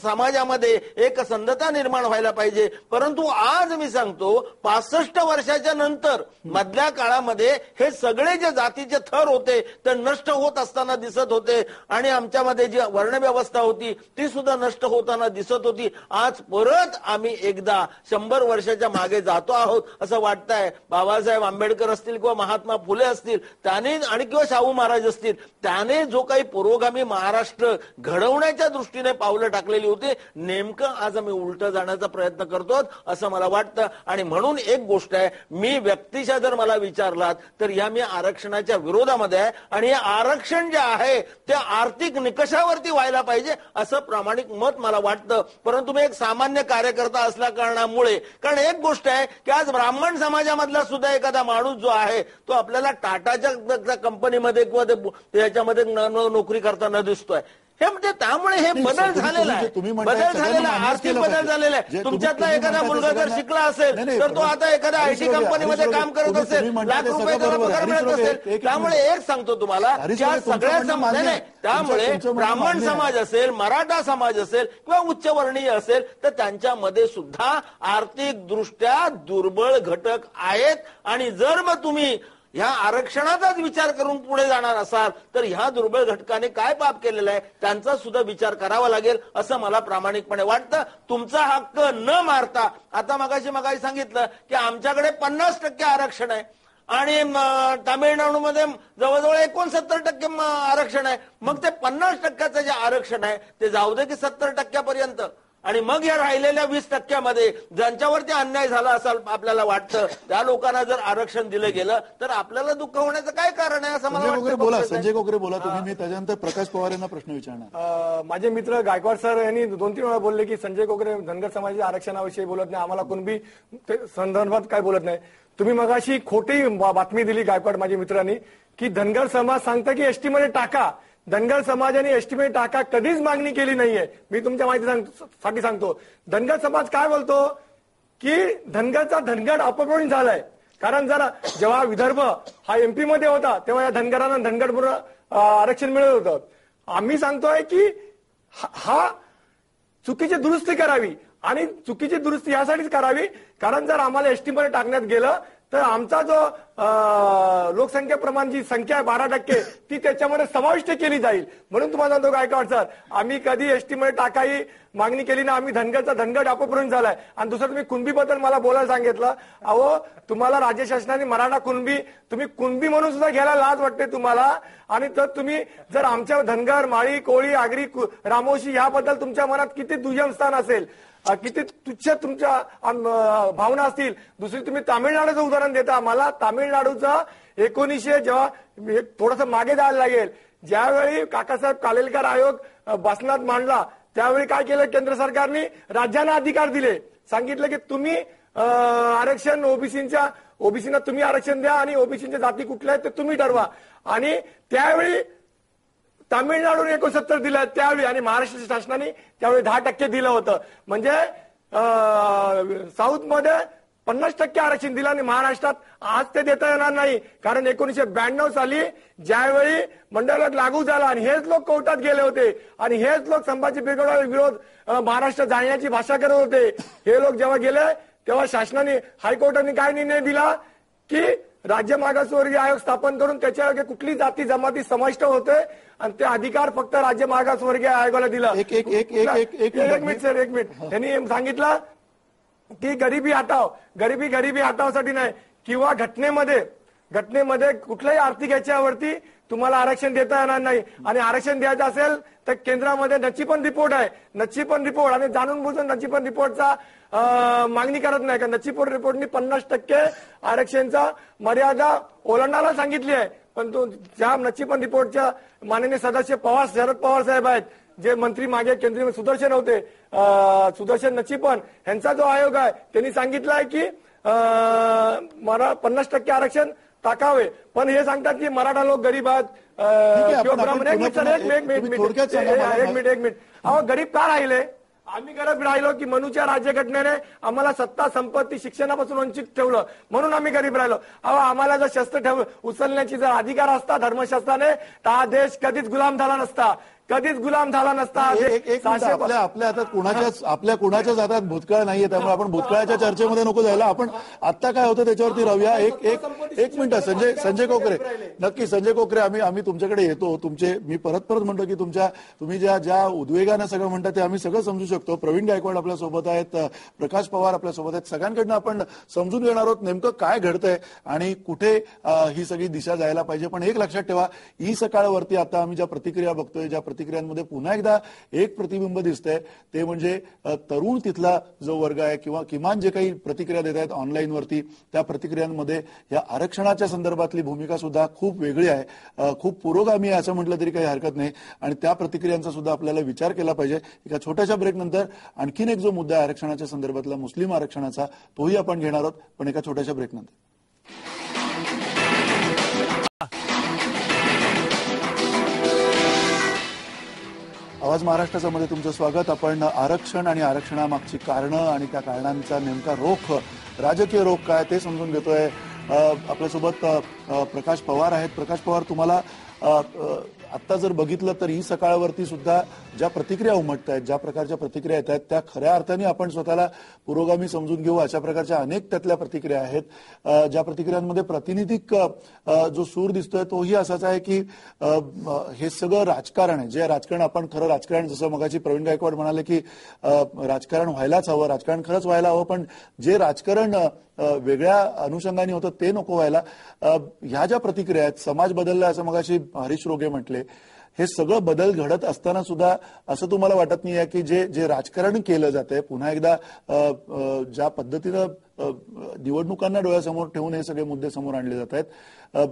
समाजामध्ये एक संधता निर्माण व्हायला पाहिजे. परंतु आज मी सांगतो 65 वर्षाच्या नंतर मधल्या काळामध्ये हे सगळे जे जातीचे थर होते ते नष्ट होत असताना दिसत होते आणि आमच्यामध्ये जी वर्णव्यवस्था होती ती सुद्धा नष्ट होताना दिसत होती. आज परत आम्ही एकदा 100 वर्षाच्या मागे जातो आहोत असं वाटतंय. बाबासाहेब आंबेडकर असतील किंवा महात्मा फुले असतील त्याने आणि किंवा शाहू महाराज असतील त्याने जो काही पुरोगामी महाराष्ट्र घडवण्याच्या दृष्टीने पावलं टाकलेली होती, नेमकं आज आम्ही उलट जाण्याचा प्रयत्न करतो असं मला वाटतं. आणि म्हणून एक गोष्ट आहे, मी व्यक्तिशः जर मला विचारलात तर या मी आरक्षणाच्या विरोधामध्ये आहे आणि हे आरक्षण जे आहे ते आर्थिक निकषावरती व्हायला पाहिजे असं प्रामाणिक मत मला वाटतं. परंतु मी एक सामान्य कार्यकर्ता असल्या कारणामुळे, कारण एक गोष्ट आहे की आज ब्राह्मण समाजामधला सुद्धा एखादा माणूस जो आहे तो आपल्याला टाटाच्या कंपनीमध्ये किंवा त्याच्यामध्ये नोकरी करताना दिसतोय. हे म्हणजे त्यामुळे हे बदल झालेला आहे, आर्थिक बदल झालेला आहे. तुमच्यातला एखादा मुलगा जर शिकला असेल तर तो आता एखाद्या आयटी कंपनीमध्ये काम करत असेल, लाख रुपये त्याला पगार मिळत असेल. त्यामुळे एक सांगतो तुम्हाला त्या सगळ्या नाही, त्यामुळे ब्राह्मण समाज असेल, मराठा समाज असेल किंवा उच्चवर्णीय असेल तर त्यांच्यामध्ये सुद्धा आर्थिक दृष्ट्या दुर्बळ घटक आहेत. आणि जर मग तुम्ही ह्या आरक्षणाचाच विचार करून पुढे जाणार असाल तर ह्या दुर्बळ घटकाने काय पाप केलेलं आहे त्यांचा सुद्धा विचार करावा लागेल असं मला प्रामाणिकपणे वाटतं. तुमचा हक्क न मारता आता मगाशी सांगितलं की आमच्याकडे 50% आरक्षण आहे आणि तामिळनाडूमध्ये जवळजवळ 69% आरक्षण आहे. मग ते 50% जे आरक्षण आहे ते जाऊ दे की 70% आणि मग या राहिलेल्या 20% ज्यांच्यावरती अन्याय झाला असं आपल्याला वाटतं त्या लोकांना जर आरक्षण दिलं गेलं तर आपल्याला दुःख होण्याचं काय कारण आहे असं मला वाटतं. संजय कोकरे बोला तुम्ही. मी त्याच्यानंतर प्रकाश पवार यांना प्रश्न विचारणार. माझे मित्र गायकवाड सर यांनी 2-3 वेळा बोलले की संजय कोकरे धनगर समाजाच्या आरक्षणाविषयी बोलत नाही, आम्हाला कुणबी संदर्भात काय बोलत नाही. तुम्ही मगाशी खोटी बातमी दिली गायकवाड माझ्या मित्रांनी की धनगर समाज सांगता की एसटी मध्ये टाका. धनगर समाजाने एसटी मध्ये टाका कधीच मागणी केली नाहीये. मी तुमच्या माहितीसाठी सांगतो. धनगर समाज काय बोलतो की धनगरचा धनगर अपप्रवण झालाय. कारण जरा जेव्हा विदर्भ हा एमपी मध्ये होता तेव्हा या धनगरांना धनगर म्हणून आरक्षण मिळत होतं. आम्ही सांगतोय की हा चुकीची दुरुस्ती करावी आणि चुकीची दुरुस्ती यासाठीच करावी कारण जर आम्हाला एसटी मध्ये टाकण्यात गेलं तर आमचा जो लोकसंख्या प्रमाण जी संख्या आहे 12% ती त्याच्यामध्ये समाविष्ट केली जाईल. म्हणून तुम्हाला सांगतो गायकवाड सर आम्ही कधी एसटी मध्ये टाकाही मागणी केली ना. आम्ही धनगरचा धनगर अपप्रवण झालाय. आणि दुसरं तुम्ही कुणबीबद्दल मला बोलायला सांगितलं. अहो तुम्हाला राज्य शासनाने मराठा कुणबी तुम्ही कुणबी म्हणून सुद्धा घ्यायला लाज वाटते तुम्हाला. आणि तर तुम्ही जर आमच्या धनगर माळी कोळी आगरी रामोशी याबद्दल तुमच्या मनात किती दुय्यम स्थान असेल किती तुच्छ तुमच्या भावना असतील. दुसरी तुम्ही तामिळनाडूचं उदाहरण देता. मला तामिळनाडूचा 1900 जेव्हा थोडस मागे जायला लागेल ज्यावेळी काकासाहेब कालेलकर आयोग भाषणात मांडला त्यावेळी काय केलं केंद्र सरकारने राज्यांना अधिकार दिले. सांगितलं की तुम्ही आरक्षण ओबीसीना तुम्ही आरक्षण द्या आणि ओबीसीच्या जाती कुठल्या आहेत ते तुम्ही ठरवा. आणि त्यावेळी तामिळनाडूने 69 दिलं त्यावेळी आणि महाराष्ट्र शासनाने त्यावेळी 10% दिलं होतं. म्हणजे साऊथ मध्ये 50% आरक्षण दिलं आणि महाराष्ट्रात आज ते देता येणार नाही. कारण 1992 साली ज्यावेळी मंडळ लागू झाला आणि हेच लोक कोर्टात गेले होते आणि हेच लोक संभाजी ब्रिगेडवर विरोध महाराष्ट्र जाळण्याची भाषा करत होते. हे लोक जेव्हा गेले तेव्हा शासनाने हायकोर्टाने काय निर्णय दिला की राज्य मागासवर्गीय आयोग स्थापन करून त्याच्या कुठली जाती जमाती समाविष्ट होते आणि ते अधिकार फक्त राज्य मागासवर्गीय आयोगाला दिला. एक मिनिट सर एक मिनिट. त्यांनी सांगितलं की गरिबी हटावसाठी नाही किंवा घटनेमध्ये कुठल्याही आर्थिक याच्यावरती तुम्हाला आरक्षण देता येणार नाही. आणि आरक्षण द्यायचं असेल तर केंद्रामध्ये नचिपन रिपोर्ट आहे. नचिपन रिपोर्ट आणि जाणून बुजून नचिपन रिपोर्टचा मागणी करत नाही. का नचिपन रिपोर्टनी 50% आरक्षणचा मर्यादा ओलांडायला सांगितली आहे. पण तो ज्या नचिपन रिपोर्टच्या माननीय सदस्य शरद पवार साहेब आहेत जे मंत्री मागे केंद्रीय सुदर्शन होते सुदर्शन नचिपन यांचा जो आयोग आहे त्यांनी सांगितलं आहे की 50% आरक्षण टाकावे. पण हे सांगतात की मराठा लोक गरीब आहेत एक मिनिट अहो गरीब का राहिले. आम्ही गरीब राहिलो की मनुच्या राज्यघटनेने आम्हाला सत्ता संपत्ती शिक्षणापासून वंचित ठेवलं म्हणून आम्ही गरीब राहिलो. अहो आम्हाला जर शस्त्र उचलण्याची जर अधिकार असता धर्मशास्त्राने तर हा देश कधीच गुलाम झाला नसता. आपल्या हातात कुणाच्याच हातात भूतकाळ नाहीये त्यामुळे आपण भूतकाळाच्या चर्चेमध्ये नको जायला. आपण आता काय होतं त्याच्यावरती राहूया. एक मिनिट संजय कोकरे नक्की संजय कोकरे आम्ही तुमच्याकडे येतो. मी परत म्हणतो की तुम्ही ज्या उद्वेगानं सगळं म्हणता ते आम्ही सगळं समजू शकतो. प्रवीण गायकवाड आपल्या सोबत आहेत, प्रकाश पवार आपल्या सोबत आहेत. सगळ्यांकडनं आपण समजून घेणार आहोत नेमकं काय घडतंय आणि कुठे ही सगळी दिशा जायला पाहिजे. पण एक लक्षात ठेवा ई सकाळवरती आता आम्ही ज्या प्रतिक्रिया बघतोय ज्या प्रतिक्रियांमध्ये पुन्हा एकदा एक प्रतिबिंब दिसतंय ते म्हणजे तरुण तिथला जो वर्ग आहे किंवा किमान जे काही प्रतिक्रिया देत आहेत ऑनलाईनवरती त्या प्रतिक्रियांमध्ये या आरक्षणाच्या संदर्भातली भूमिका सुद्धा खूप वेगळी आहे, खूप पुरोगामी आहे असं म्हटलं तरी काही हरकत नाही. आणि त्या प्रतिक्रियांचा सुद्धा आपल्याला विचार केला पाहिजे. एका छोट्याशा ब्रेकनंतर आणखीन एक जो मुद्दा आहे आरक्षणाच्या संदर्भातला मुस्लिम आरक्षणाचा तोही आपण घेणार आहोत पण एका छोट्याशा ब्रेकनंतर. आवाज महाराष्ट्राच्या मध्ये तुमचं स्वागत. आपण आरक्षण आणि आरक्षणामागची कारणं आणि त्या कारणांचा नेमका रोख राजकीय रोख काय ते समजून घेतोय. आपल्यासोबत प्रकाश पवार आहेत. प्रकाश पवार तुम्हाला आता जर बघितलं तर ही सकाळवरती सुद्धा ज्या प्रतिक्रिया उमटत आहेत, ज्या प्रकारच्या प्रतिक्रिया येत आहेत, त्या खऱ्या अर्थाने आपण स्वतःला पुरोगामी समजून घेऊ अशा प्रकारच्या अनेक त्यातल्या प्रतिक्रिया आहेत. ज्या प्रतिक्रियांमध्ये प्रातिनिधिक जो सूर दिसतोय तोही असाच आहे की हे सगळं राजकारण आहे. जे राजकारण आपण खरं राजकारण, जसं मगाची प्रवीण गायकवाड म्हणाले की राजकारण व्हायलाच हवं, राजकारण खरंच व्हायला हवं, पण जे राजकारण वेगळ्या अनुषंगाने होतं ते नको व्हायला. ह्या ज्या प्रतिक्रिया आहेत, समाज बदलला असं मगाशी हरीश रोगे म्हटले, हे सगळं बदल घडत असताना सुद्धा असं तुम्हाला वाटत नाही आहे की जे राजकारण केलं जातंय, पुन्हा एकदा ज्या पद्धतीनं निवडणुकांना डोळ्यासमोर ठेवून हे सगळे मुद्दे समोर आणले जात आहेत,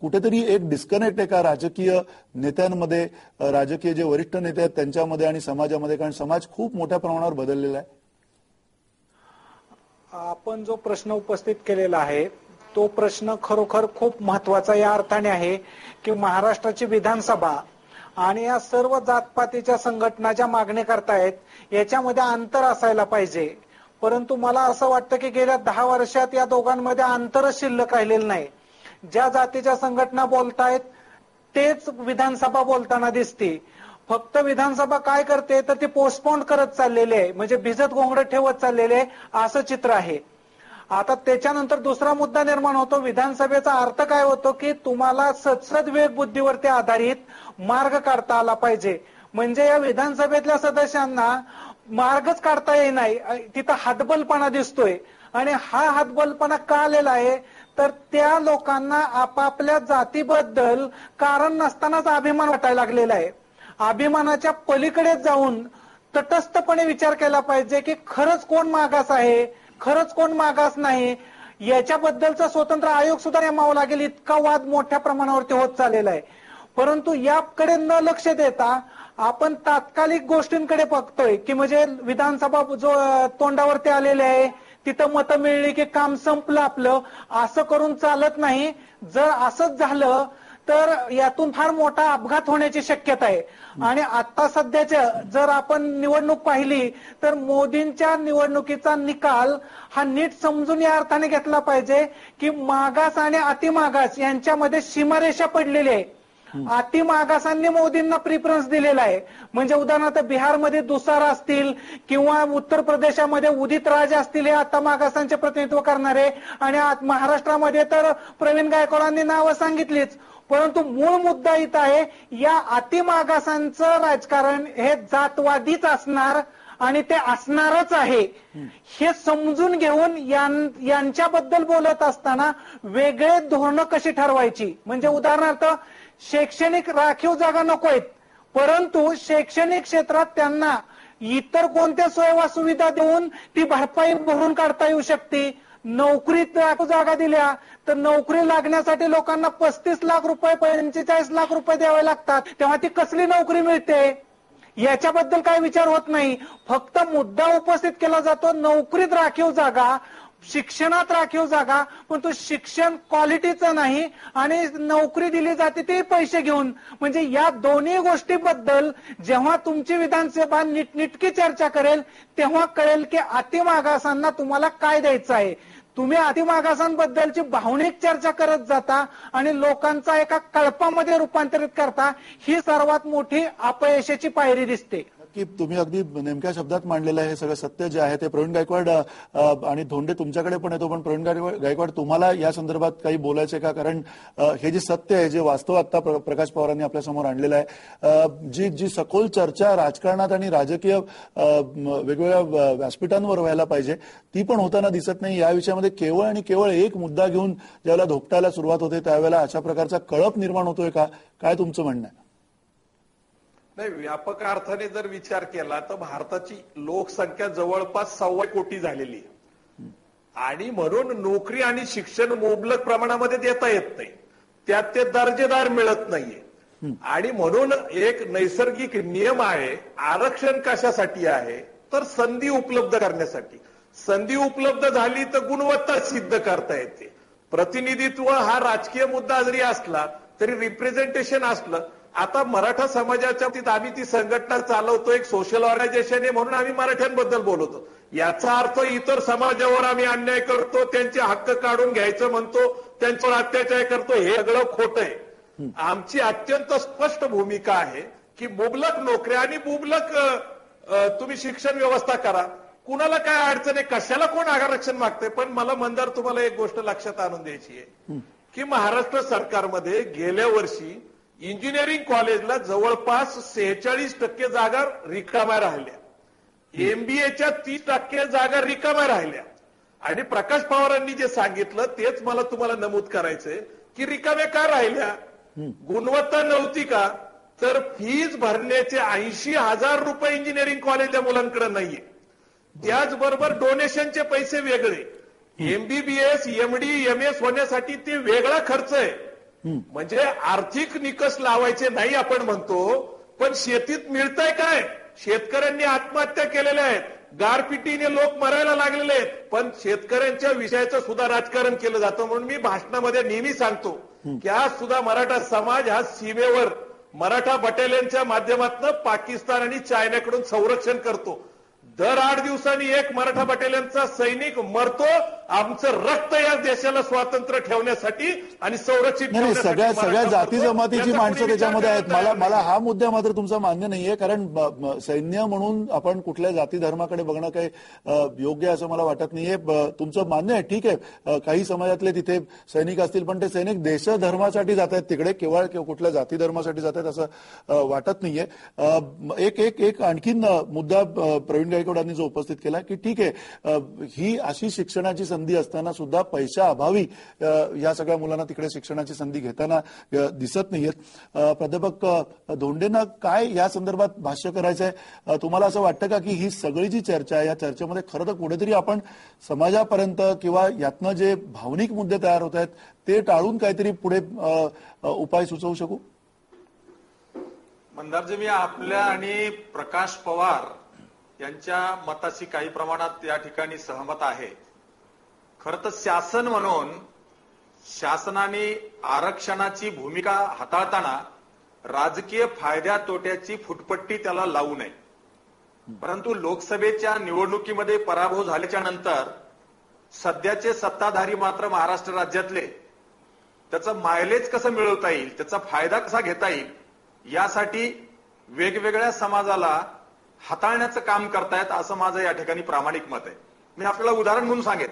कुठेतरी एक डिस्कनेक्ट आहे का राजकीय नेत्यांमध्ये, राजकीय जे वरिष्ठ नेते आहेत त्यांच्यामध्ये आणि समाजामध्ये? कारण समाज खूप मोठ्या प्रमाणावर बदललेला आहे. आपण जो प्रश्न उपस्थित केलेला आहे तो प्रश्न खरोखर खूप महत्वाचा या अर्थाने आहे की महाराष्ट्राची विधानसभा आणि या सर्व जातपातीच्या संघटना ज्या मागण्या करतायत याच्यामध्ये अंतर असायला पाहिजे. परंतु मला असं वाटतं की गेल्या 10 वर्षात या दोघांमध्ये अंतरच शिल्लक राहिलेलं नाही. ज्या जातीच्या संघटना बोलतायत तेच विधानसभा बोलताना दिसते. फक्त विधानसभा काय करते तर ती पोस्टपोन करत चाललेली आहे, म्हणजे भिजत घोंगडं ठेवत चाललेले आहे असं चित्र आहे. आता त्याच्यानंतर दुसरा मुद्दा निर्माण होतो. विधानसभेचा अर्थ काय होतो की तुम्हाला सदसद विवेक बुद्धीवरती आधारित मार्ग काढता आला पाहिजे. म्हणजे या विधानसभेतल्या सदस्यांना मार्गच काढता येई नाही, तिथं हातबलपणा दिसतोय. आणि हा हातबलपणा का आलेला आहे तर त्या लोकांना आपापल्या जातीबद्दल कारण नसतानाच अभिमान वाटायला लागलेला आहे. अभिमानाच्या पलीकडे जाऊन तटस्थपणे विचार केला पाहिजे की खरंच कोण मागास आहे, खरंच कोण मागास नाही, याच्याबद्दलचा स्वतंत्र आयोग सुद्धा नेमावा लागेल. इतका वाद मोठ्या प्रमाणावरती होत चाललेला आहे. परंतु याकडे न लक्ष देता आपण तात्कालिक गोष्टींकडे बघतोय की म्हणजे विधानसभा जो तोंडावरती आलेली आहे तिथं मतं मिळली की काम संपलं आपलं, असं करून चालत नाही. जर असंच झालं तर यातून फार मोठा अपघात होण्याची शक्यता आहे. आणि आता सध्याच्या जर आपण निवडणूक पाहिली तर मोदींच्या निवडणुकीचा निकाल हा नीट समजून या अर्थाने घेतला पाहिजे की मागास आणि अतिमागास यांच्यामध्ये सीमारेषा पडलेली आहे. अतिमागासांनी मोदींना प्रिफरन्स दिलेला आहे. म्हणजे उदाहरणार्थ बिहारमध्ये दुसार असतील किंवा उत्तर प्रदेशामध्ये उदित राज असतील, हे आता मागासांचे प्रतिनिधित्व करणारे, आणि महाराष्ट्रामध्ये तर प्रवीण गायकवाडांनी नावं सांगितलीच. परंतु मूळ मुद्दा इथं आहे या अतिमागासांचं राजकारण हे जातवादीच असणार आणि ते असणारच आहे. हे समजून घेऊन यांच्याबद्दल बोलत असताना वेगळे धोरणं कशी ठरवायची. म्हणजे उदाहरणार्थ शैक्षणिक राखीव जागा नको आहेत, परंतु शैक्षणिक क्षेत्रात त्यांना इतर कोणत्या सोयी सुविधा देऊन ती भरपाई भरून काढता येऊ शकते. नोकरीत जागा दिल्या तर नोकरी लागण्यासाठी लोकांना 35 लाख रुपये 45 लाख रुपये द्यावे लागतात, तेव्हा ती कसली नोकरी मिळते याच्याबद्दल काय विचार होत नाही. फक्त मुद्दा उपस्थित केला जातो नोकरीत राखीव जागा, शिक्षणात राखीव जागा, पण तो शिक्षण क्वालिटीचं नाही आणि नोकरी दिली जाते ते पैसे घेऊन. म्हणजे या दोन्ही गोष्टीबद्दल जेव्हा तुमची विधानसभा नीटनेटकी चर्चा करेल तेव्हा कळेल की अतिमागासांना तुम्हाला काय द्यायचं आहे. तुम्ही अतिमागासांबद्दलची भावनिक चर्चा करत जाता आणि लोकांचा एका कळपामध्ये रूपांतरित करता, ही सर्वात मोठी अपयशाची पायरी दिसते. की तुम्ही अगदी नेमक्या शब्दात मांडलेलं आहे हे सगळं सत्य जे आहे ते. प्रवीण गायकवाड आणि धोंडे तुमच्याकडे पण येतो, पण प्रवीण गायकवाड तुम्हाला या संदर्भात काही बोलायचं का? कारण हे जे सत्य आहे, जे वास्तव आता प्रकाश पवारांनी आपल्या समोर आणलेलं आहे, जी सखोल चर्चा राजकारणात आणि राजकीय वेगवेगळ्या व्यासपीठांवर व्हायला पाहिजे ती पण होताना दिसत नाही. या विषयामध्ये केवळ आणि केवळ एक मुद्दा घेऊन ज्यावेळेला धोपटायला सुरुवात होते त्यावेळेला अशा प्रकारचा कळप निर्माण होतोय का? काय तुमचं म्हणणं आहे? नाही, व्यापक अर्थाने जर विचार केला तर भारताची लोकसंख्या जवळपास 1.25 कोटी झालेली आहे आणि म्हणून नोकरी आणि शिक्षण मुबलक प्रमाणामध्ये देता येत नाही, त्यात ते दर्जेदार मिळत नाहीये. आणि म्हणून एक नैसर्गिक नियम आहे, आरक्षण कशासाठी आहे तर संधी उपलब्ध करण्यासाठी. संधी उपलब्ध झाली तर गुणवत्ता सिद्ध करता येते. प्रतिनिधित्व हा राजकीय मुद्दा जरी असला तरी रिप्रेझेंटेशन असलं. आता मराठा समाजाच्या बाबतीत आम्ही ती संघटना चालवतो, एक सोशल ऑर्गनायझेशन आहे म्हणून आम्ही मराठ्यांबद्दल बोलतो. याचा अर्थ इतर समाजावर आम्ही अन्याय करतो, त्यांचे हक्क काढून घ्यायचं म्हणतो, त्यांच्यावर अत्याचार करतो, हे सगळं खोटं आहे. आमची अत्यंत स्पष्ट भूमिका आहे की मुबलक नोकऱ्या आणि मुबलक तुम्ही शिक्षण व्यवस्था करा. कुणाला काय अडचण आहे, कशाला कोण आरक्षण मागते. पण मला मंदार तुम्हाला एक गोष्ट लक्षात आणून द्यायची आहे की महाराष्ट्र सरकारमध्ये गेल्या वर्षी इंजिनिअरिंग कॉलेजला जवळपास 46% जागा रिकाम्या राहिल्या, एमबीएच्या 30% जागा रिकाम्या राहिल्या. आणि प्रकाश पवारांनी जे सांगितलं तेच मला तुम्हाला नमूद करायचंय की रिकाम्या का राहिल्या, गुणवत्ता नव्हती का, तर फीज भरण्याचे 80,000 रुपये इंजिनिअरिंग कॉलेजच्या मुलांकडे नाहीये. त्याचबरोबर डोनेशनचे पैसे वेगळे, एमबीबीएस एमडी एमएस होण्यासाठी ते वेगळा खर्च आहे. म्हणजे आर्थिक निकष लावायचे नाही आपण म्हणतो, पण शेतीत मिळतंय काय, शेतकऱ्यांनी आत्महत्या केलेल्या आहेत, गारपिटीने लोक मरायला लागलेले आहेत, पण शेतकऱ्यांच्या विषयाचं सुद्धा राजकारण केलं जातं. म्हणून मी भाषणामध्ये नेहमी सांगतो की आज सुद्धा मराठा समाज हा सीमेवर मराठा बटालियनच्या माध्यमातून पाकिस्तान आणि चायनाकडून संरक्षण करतो. दर 8 दिवसांनी एक मराठा बटालियनचा सैनिक मरतो आमचं रक्त या देशाला स्वातंत्र्य ठेवण्यासाठी आणि संरक्षित नाही. सगळ्या जाती जमातीची माणसं त्याच्यामध्ये आहेत. मला हा मुद्दा मात्र तुमचा मान्य नाहीये, कारण सैन्य म्हणून आपण कुठल्या जाती धर्माकडे बघणं काही योग्य असं मला वाटत नाहीये. तुमचं मान्य आहे, ठीक आहे, काही समाजातले तिथे सैनिक असतील, पण ते सैनिक देश धर्मासाठी जात आहेत तिकडे, केवळ कुठल्या जाती धर्मासाठी जात आहेत असं वाटत नाहीये. एक आणखीन मुद्दा प्रवीण गायकवाडांनी जो उपस्थित केला की ठीक आहे, ही अशी शिक्षणाची संधी असताना सुद्धा पैशा अभावी या सगळ्या मुलांना तिकडे शिक्षणाची संधी घेताना दिसत नाहीयेत. प्राध्यापक धोंडेंना काय या संदर्भात भाष्य करायचं आहे? तुम्हाला असं वाटतं का की ही सगळी जी चर्चा आहे या चर्चेमध्ये खरं तर कुठेतरी आपण समाजापर्यंत किंवा यातनं जे भावनिक मुद्दे तयार होत आहेत ते टाळून काहीतरी पुढे उपाय सुचवू शकू? मंदारजी, मी आपल्या आणि प्रकाश पवार यांच्या मताशी काही प्रमाणात या ठिकाणी सहमत आहे. खरं तर शासन म्हणून शासनाने आरक्षणाची भूमिका हाताळताना राजकीय फायद्या तोट्याची फुटपट्टी त्याला लावू नये. परंतु लोकसभेच्या निवडणुकीमध्ये पराभव झाल्याच्या नंतर सध्याचे सत्ताधारी मात्र महाराष्ट्र राज्यातले त्याचं मायलेज कसं मिळवता येईल, त्याचा फायदा कसा घेता येईल यासाठी वेगवेगळ्या समाजाला हाताळण्याचं काम करतायत असं माझं या ठिकाणी प्रामाणिक मत आहे. मी आपल्याला उदाहरण म्हणून सांगेन,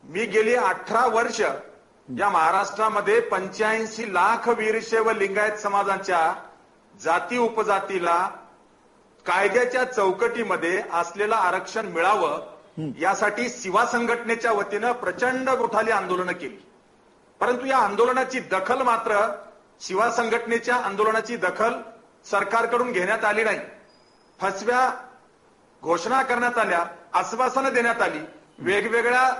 मी गेली 18 वर्ष या महाराष्ट्रामध्ये 85 लाख वीरशैव लिंगायत समाजांच्या जाती उपजातीला कायद्याच्या चौकटीमध्ये असलेलं आरक्षण मिळावं यासाठी शिवा संघटनेच्या वतीनं प्रचंड गुठाली आंदोलनं केली. परंतु या आंदोलनाची दखल मात्र शिवा संघटनेच्या आंदोलनाची दखल सरकारकडून घेण्यात आली नाही. फसव्या घोषणा करण्यात आल्या, आश्वासनं देण्यात आली, वेगवेगळ्या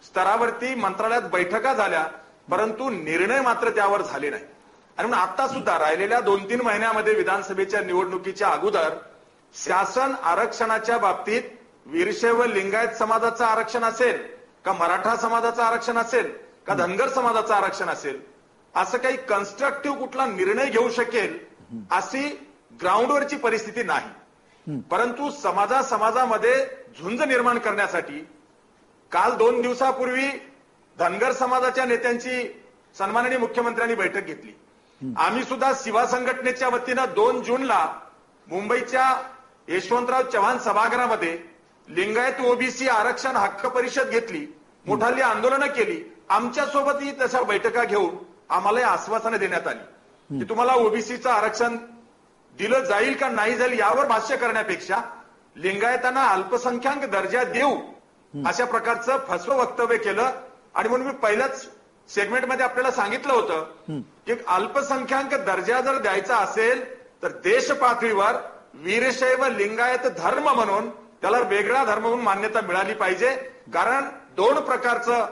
स्तरावरती मंत्रालयात बैठका झाल्या, परंतु निर्णय मात्र त्यावर झाले नाही. आणि म्हणून आता सुद्धा राहिलेल्या 2-3 महिन्यामध्ये विधानसभेच्या निवडणुकीच्या अगोदर शासन आरक्षणाच्या बाबतीत वीरशैव लिंगायत समाजाचं आरक्षण असेल का मराठा समाजाचं आरक्षण असेल का धनगर समाजाचं आरक्षण असेल असं काही कन्स्ट्रक्टिव्ह कुठला निर्णय घेऊ शकेल अशी ग्राउंडवरची परिस्थिती नाही. परंतु समाजामध्ये झुंज निर्माण करण्यासाठी काल 2 दिवसापूर्वी धनगर समाजाच्या नेत्यांची सन्माननीय मुख्यमंत्र्यांनी बैठक घेतली. आम्ही सुद्धा शिवा संघटनेच्या वतीनं 2 जूनला मुंबईच्या यशवंतराव चव्हाण सभागृहामध्ये लिंगायत ओबीसी आरक्षण हक्क परिषद घेतली, मोठाली आंदोलनं केली. आमच्यासोबतही तशा बैठका घेऊन आम्हाला आश्वासनं देण्यात आली की तुम्हाला ओबीसीचं आरक्षण दिलं जाईल का नाही जाईल यावर भाष्य करण्यापेक्षा लिंगायतांना अल्पसंख्याक दर्जा देऊ अशा प्रकारचं फसवं वक्तव्य केलं. आणि म्हणून मी पहिल्याच सेगमेंटमध्ये आपल्याला सांगितलं होतं की अल्पसंख्याक दर्जा जर द्यायचा असेल तर देश पातळीवर वीरशैव लिंगायत धर्म म्हणून त्याला वेगळा धर्म म्हणून मान्यता मिळाली पाहिजे. कारण 2 प्रकारचं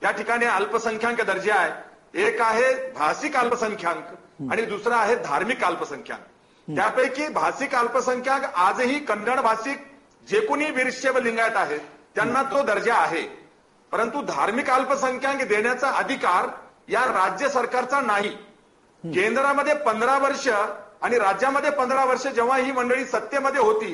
या ठिकाणी अल्पसंख्याक दर्जा आहे. एक आहे भाषिक अल्पसंख्याक आणि दुसरा आहे धार्मिक अल्पसंख्याक. त्यापैकी भाषिक अल्पसंख्याक आजही कन्नड भाषिक जे कोणी वीरशैव लिंगायत आहेत त्यांना तो दर्जा आहे. परंतु धार्मिक अल्पसंख्याक देण्याचा अधिकार या राज्य सरकारचा नाही. केंद्रामध्ये 15 वर्ष आणि राज्यामध्ये 15 वर्ष जेव्हा ही मंडळी सत्तेमध्ये होती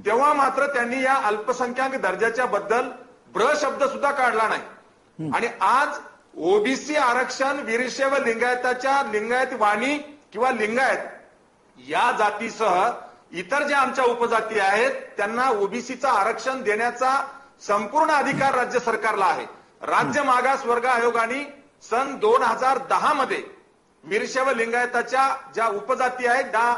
तेव्हा मात्र त्यांनी या अल्पसंख्याक दर्जाच्या बद्दल ब्र शब्द सुद्धा काढला नाही. आणि आज ओबीसी आरक्षण वीरशैव लिंगायताच्या लिंगायत वाणी किंवा लिंगायत या जातीसह इतर ज्या आमच्या उपजाती आहेत त्यांना ओबीसीचं आरक्षण देण्याचा संपूर्ण अधिकार राज्य सरकारला आहे. राज्य मागास वर्ग आयोगाने सन 2010 मध्ये वीरशैव लिंगायताच्या ज्या उपजाती आहेत त्या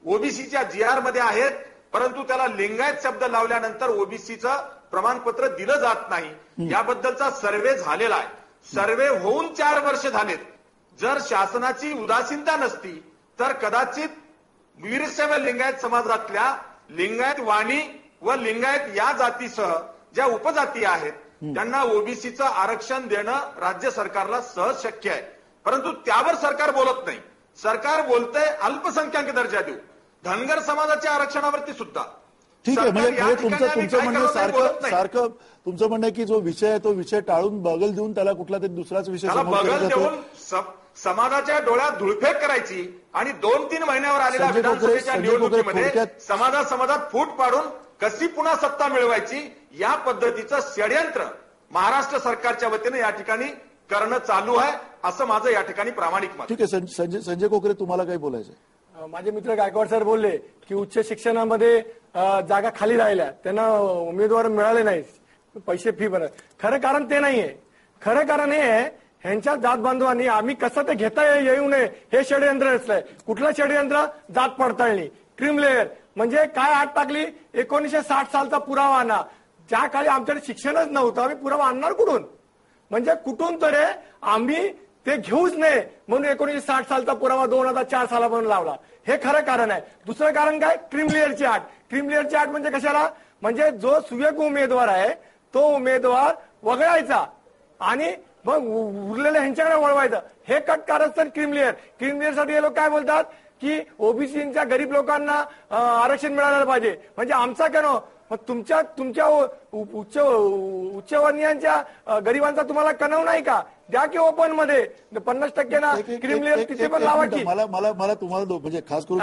ओबीसीच्या GR मध्ये आहेत, परंतु त्याला लिंगायत शब्द लावल्यानंतर ओबीसीचं प्रमाणपत्र दिलं जात नाही. याबद्दलचा सर्व्हे झालेला आहे. सर्व्हे होऊन 4 वर्ष झालेत. जर शासनाची उदासीनता नसती तर कदाचित वीरशैव लिंगायत समाजातल्या लिंगायत वाणी व लिंगायत या जातीसह ज्या उपजाती आहेत त्यांना ओबीसीचं आरक्षण देणं राज्य सरकारला सहज शक्य आहे. परंतु त्यावर सरकार बोलत नाही. सरकार बोलतंय अल्पसंख्याक दर्जा देऊ, धनगर समाजाच्या आरक्षणावरती सुद्धा. ठीक आहे, म्हणजे तुमचं म्हणणं सारखं तुमचं म्हणणं की जो विषय आहे तो विषय टाळून बगल देऊन त्याला कुठला तरी दुसराच विषय बगल देऊन समाजाच्या डोळ्यात धुळफेक करायची आणि 2-3 महिन्यावर आलेल्या विधानसभेच्या निवडणुकीमध्ये समाजात फूट पाडून कशी पुन्हा सत्ता मिळवायची या पद्धतीचं षडयंत्र महाराष्ट्र सरकारच्या वतीने या ठिकाणी करणं चालू आहे असं माझं या ठिकाणी प्रामाणिक मत. ठीक आहे, संजय कोकरे तुम्हाला काही बोलायचं? माझे मित्र गायकवाड सर बोलले की उच्च शिक्षणामध्ये जागा खाली राहिल्या, त्यांना उमेदवार मिळाले नाही, पैसे फी भरत. खरं कारण ते नाहीये. खरं कारण हे आहे ह्यांच्या जात बांधवांनी आम्ही कसं ते घेता येऊ नये हे षडयंत्र रचलंय. कुठलं षडयंत्र? जात पडताळणी, क्रीम लेअर. म्हणजे काय आत टाकली? 1960 सालचा पुरावा आणा. ज्या काळी आमच्याकडे शिक्षणच नव्हतं, आम्ही पुरावा आणणार कुठून? म्हणजे कुठून तरी आम्ही ते घेऊच नये म्हणून 1960 सालचा पुरावा 2004 सालापर्यंत लावला. हे खरं कारण आहे. दुसरं कारण काय? क्रीम लेअरची अट. क्रीम लेअरची अट म्हणजे कशाला? म्हणजे जो सुयोग्य उमेदवार आहे तो उमेदवार वगळायचा आणि मग उरलेल्या ह्यांच्याकडे वळवायचं. हे कट कारस्थान क्रीम लेअर. क्रीम लेअरसाठी हे लोक काय बोलतात की ओबीसीच्या गरीब लोकांना आरक्षण मिळालं पाहिजे. म्हणजे आमचा काय नो, मग तुमच्या उच्चवर्णीयांच्या गरिबांचा तुम्हाला कणव नाही का? द्या की ओपन मध्ये 50% ना क्रीम लेअर तिथे पण लावा की. मला तुम्हाला म्हणजे खास करून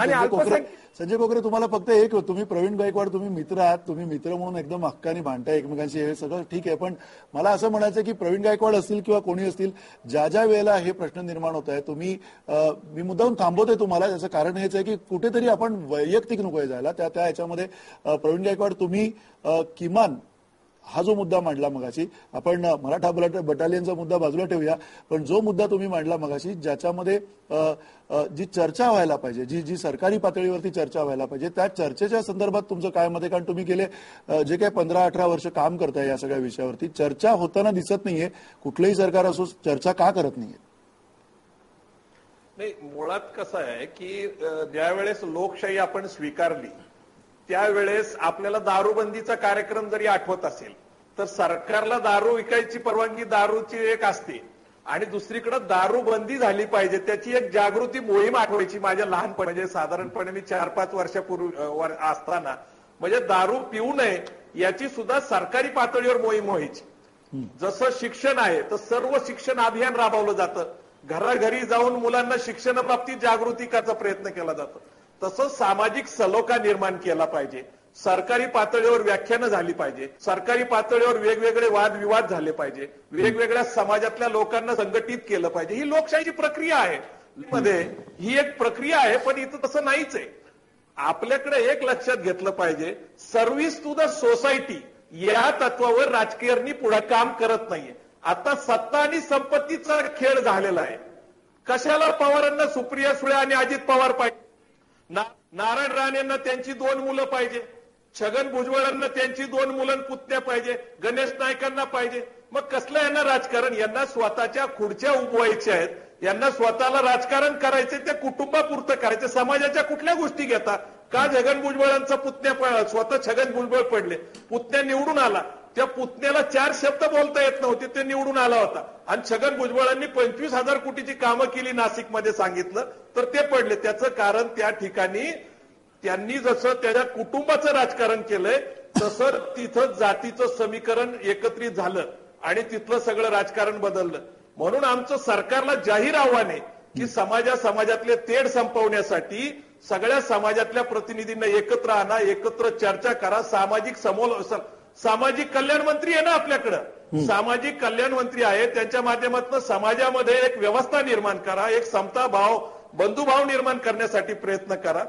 संजय कोकरे तुम्हाला फक्त एक, तुम्ही प्रवीण गायकवाड तुम्ही मित्र आहात, तुम्ही मित्र म्हणून एकदम हक्काने भांडताय एकमेकांशी, हे सगळं ठीक आहे. पण मला असं म्हणायचं की प्रवीण गायकवाड असतील किंवा कोणी असतील, ज्या वेळेला हे प्रश्न निर्माण होत आहे तुम्ही मी मुद्दाहून थांबवतोय तुम्हाला. त्याचं कारण हेच आहे की कुठेतरी आपण वैयक्तिक नकोय जायला. त्या ह्याच्यामध्ये प्रवीण गायकवाड तुम्ही किमान हा जो मुद्दा मांडला मगाशी, आपण मराठा बटालियनचा मुद्दा बाजूला ठेवूया, पण जो मुद्दा तुम्ही मांडला मगाशी ज्याच्यामध्ये जी चर्चा व्हायला पाहिजे, जी सरकारी पातळीवरती चर्चा व्हायला पाहिजे, त्या चर्चेच्या संदर्भात तुमचं काय मत आहे? कारण तुम्ही गेले जे काही 15-18 वर्ष काम करताय या सगळ्या विषयावरती, चर्चा होताना दिसत नाहीये. कुठलंही सरकार असो चर्चा का करत नाहीये? नाही, मुळात कसं आहे की ज्यावेळेस लोकशाही आपण स्वीकारली त्यावेळेस आपल्याला दारूबंदीचा कार्यक्रम जरी आठवत असेल तर सरकारला दारू विकायची परवानगी दारूची एक असते आणि दुसरीकडे दारूबंदी झाली पाहिजे त्याची एक जागृती मोहीम आठवायची. माझ्या लहानपणी म्हणजे साधारणपणे मी 4-5 वर्षापूर्वी असताना म्हणजे दारू पिऊ नये याची सुद्धा सरकारी पातळीवर मोहीम व्हायची. जसं शिक्षण आहे तर सर्व शिक्षण अभियान राबवलं जातं, घराघरी जाऊन मुलांना शिक्षणाबाबतीत जागृती करण्याचा प्रयत्न केला जातो. तसं सामाजिक सलोखा निर्माण केला पाहिजे. सरकारी पातळीवर व्याख्यानं झाली पाहिजे, सरकारी पातळीवर वेगवेगळे वादविवाद झाले पाहिजे, वेगवेगळ्या समाजातल्या लोकांना संघटित केलं पाहिजे. ही लोकशाहीची प्रक्रिया आहे. मध्ये ही एक प्रक्रिया आहे, पण इथं तसं नाहीच आहे. आपल्याकडे एक लक्षात घेतलं पाहिजे, सर्व्हिस टू द सोसायटी या तत्वावर राजकीयांनी पुढे काम करत नाहीये. आता सत्ता आणि संपत्तीचा खेळ झालेला आहे. कशाला पवारांना सुप्रिया सुळे आणि अजित पवार पाहिजे, नारायण राणेंना त्यांची 2 मुलं पाहिजे, छगन भुजबळांना त्यांची 2 मुलं पुतण्या पाहिजे, गणेश नाईकांना पाहिजे. मग कसलं यांना राजकारण? यांना स्वतःच्या खुर्च्या उगवायच्या आहेत, यांना स्वतःला राजकारण करायचे, त्या कुटुंबापुरतं करायचं. समाजाच्या कुठल्या गोष्टी घेता का? छगन भुजबळांचा पुतण्या स्वतः छगन भुजबळ पडले, पुतण्या निवडून आला, त्या पुतण्याला 4 शब्द बोलता येत नव्हते, ते निवडून आला होता. आणि छगन भुजबळांनी 25,000 कोटीची कामं केली नाशिकमध्ये सांगितलं तर ते पडले. त्याचं कारण त्या ठिकाणी त्यांनी जसं त्याच्या कुटुंबाचं राजकारण केलंय तसं तिथं जातीचं समीकरण एकत्रित झालं आणि तिथलं सगळं राजकारण बदललं. म्हणून आमचं सरकारला जाहीर आव्हान आहे की समाजातले तेढ संपवण्यासाठी सगळ्या समाजातल्या प्रतिनिधींना एकत्र आणा, एकत्र चर्चा करा. सामाजिक कल्याण मंत्री आहे ना आपल्याकडं, सामाजिक कल्याण मंत्री आहेत, त्यांच्या माध्यमातून समाजामध्ये एक व्यवस्था निर्माण करा, एक समता भाव, बंधुभाव निर्माण करण्यासाठी प्रयत्न करा.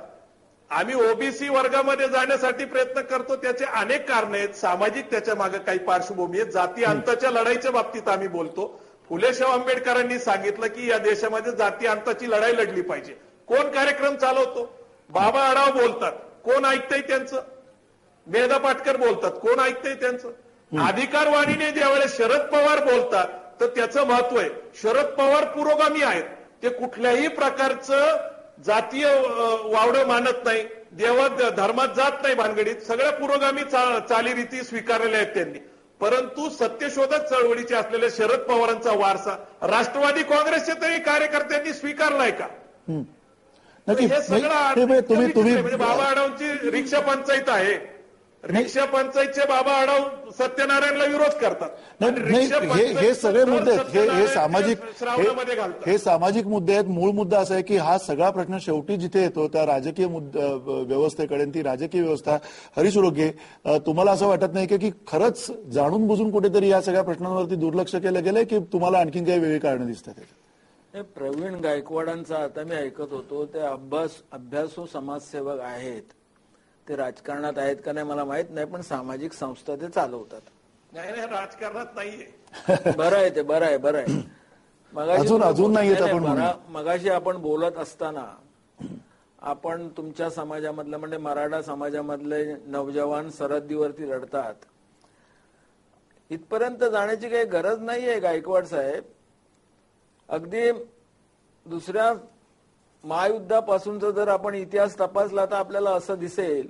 आम्ही ओबीसी वर्गामध्ये जाण्यासाठी प्रयत्न करतो, त्याचे अनेक कारण आहेत. सामाजिक त्याच्या मागे काही पार्श्वभूमी आहे. जाती अंताच्या लढाईच्या बाबतीत आम्ही बोलतो. फुलेशाह आंबेडकरांनी सांगितलं की या देशामध्ये जाती अंताची लढाई लढली पाहिजे. कोण कार्यक्रम चालवतो? बाबा आढाव बोलतात, कोण ऐकतंय त्यांचं? मेधा पाटकर बोलतात, कोण ऐकतंय त्यांचं? अधिकारवाणीने ज्यावेळेस शरद पवार बोलतात तर त्याचं महत्व आहे. शरद पवार पुरोगामी आहेत, ते कुठल्याही प्रकारचं जातीय वावडं मानत नाही, धर्मात जात नाही भानगडीत, सगळ्या पुरोगामी चालीरीती स्वीकारलेल्या आहेत त्यांनी. परंतु सत्यशोधक चळवळीचे असलेल्या शरद पवारांचा वारसा राष्ट्रवादी काँग्रेसच्या तरी कार्यकर्त्यांनी स्वीकारलाय का? हे सगळं तुम्ही बाबा आढावची रिक्षा पंचायत आहे, रिक्षा पंचायतचे बाबा आढाव सत्यनारायणला विरोध करतात. हे सगळे मुद्दे आहेत, हे सामाजिक श्रावणामध्ये घालतात. हे सामाजिक मुद्दे आहेत. मूळ मुद्दा असा आहे की हा सगळा प्रश्न शेवटी जिथे येतो त्या राजकीय व्यवस्थेकडे, ती राजकीय व्यवस्था. हरीश उरोगे, तुम्हाला असं वाटत नाही की खरंच जाणून बुजून कुठेतरी या सगळ्या प्रश्नांवरती दुर्लक्ष केलं गेलंय की तुम्हाला आणखीन काही वेगळी कारणं दिसतात? प्रवीण गायकवाडांचा आता मी ऐकत होतो, ते अभ्यासू समाजसेवक आहेत, ते राजकारणात आहेत का नाही मला माहित नाही, पण सामाजिक संस्था ते चालवतात. नाही राजकारणात नाहीये. बरं आहे ते, बरं आहे. अजून नाही येत आपण. मगाशी आपण बोलत असताना आपण तुमच्या समाजामधलं म्हणजे मराठा समाजामधले नवजवान सरहद्दीवरती लढतात, इथपर्यंत जाण्याची काही गरज नाहीये गायकवाड साहेब. अगदी दुसऱ्या महायुद्धापासूनचा जर आपण इतिहास तपासला तर आपल्याला असं दिसेल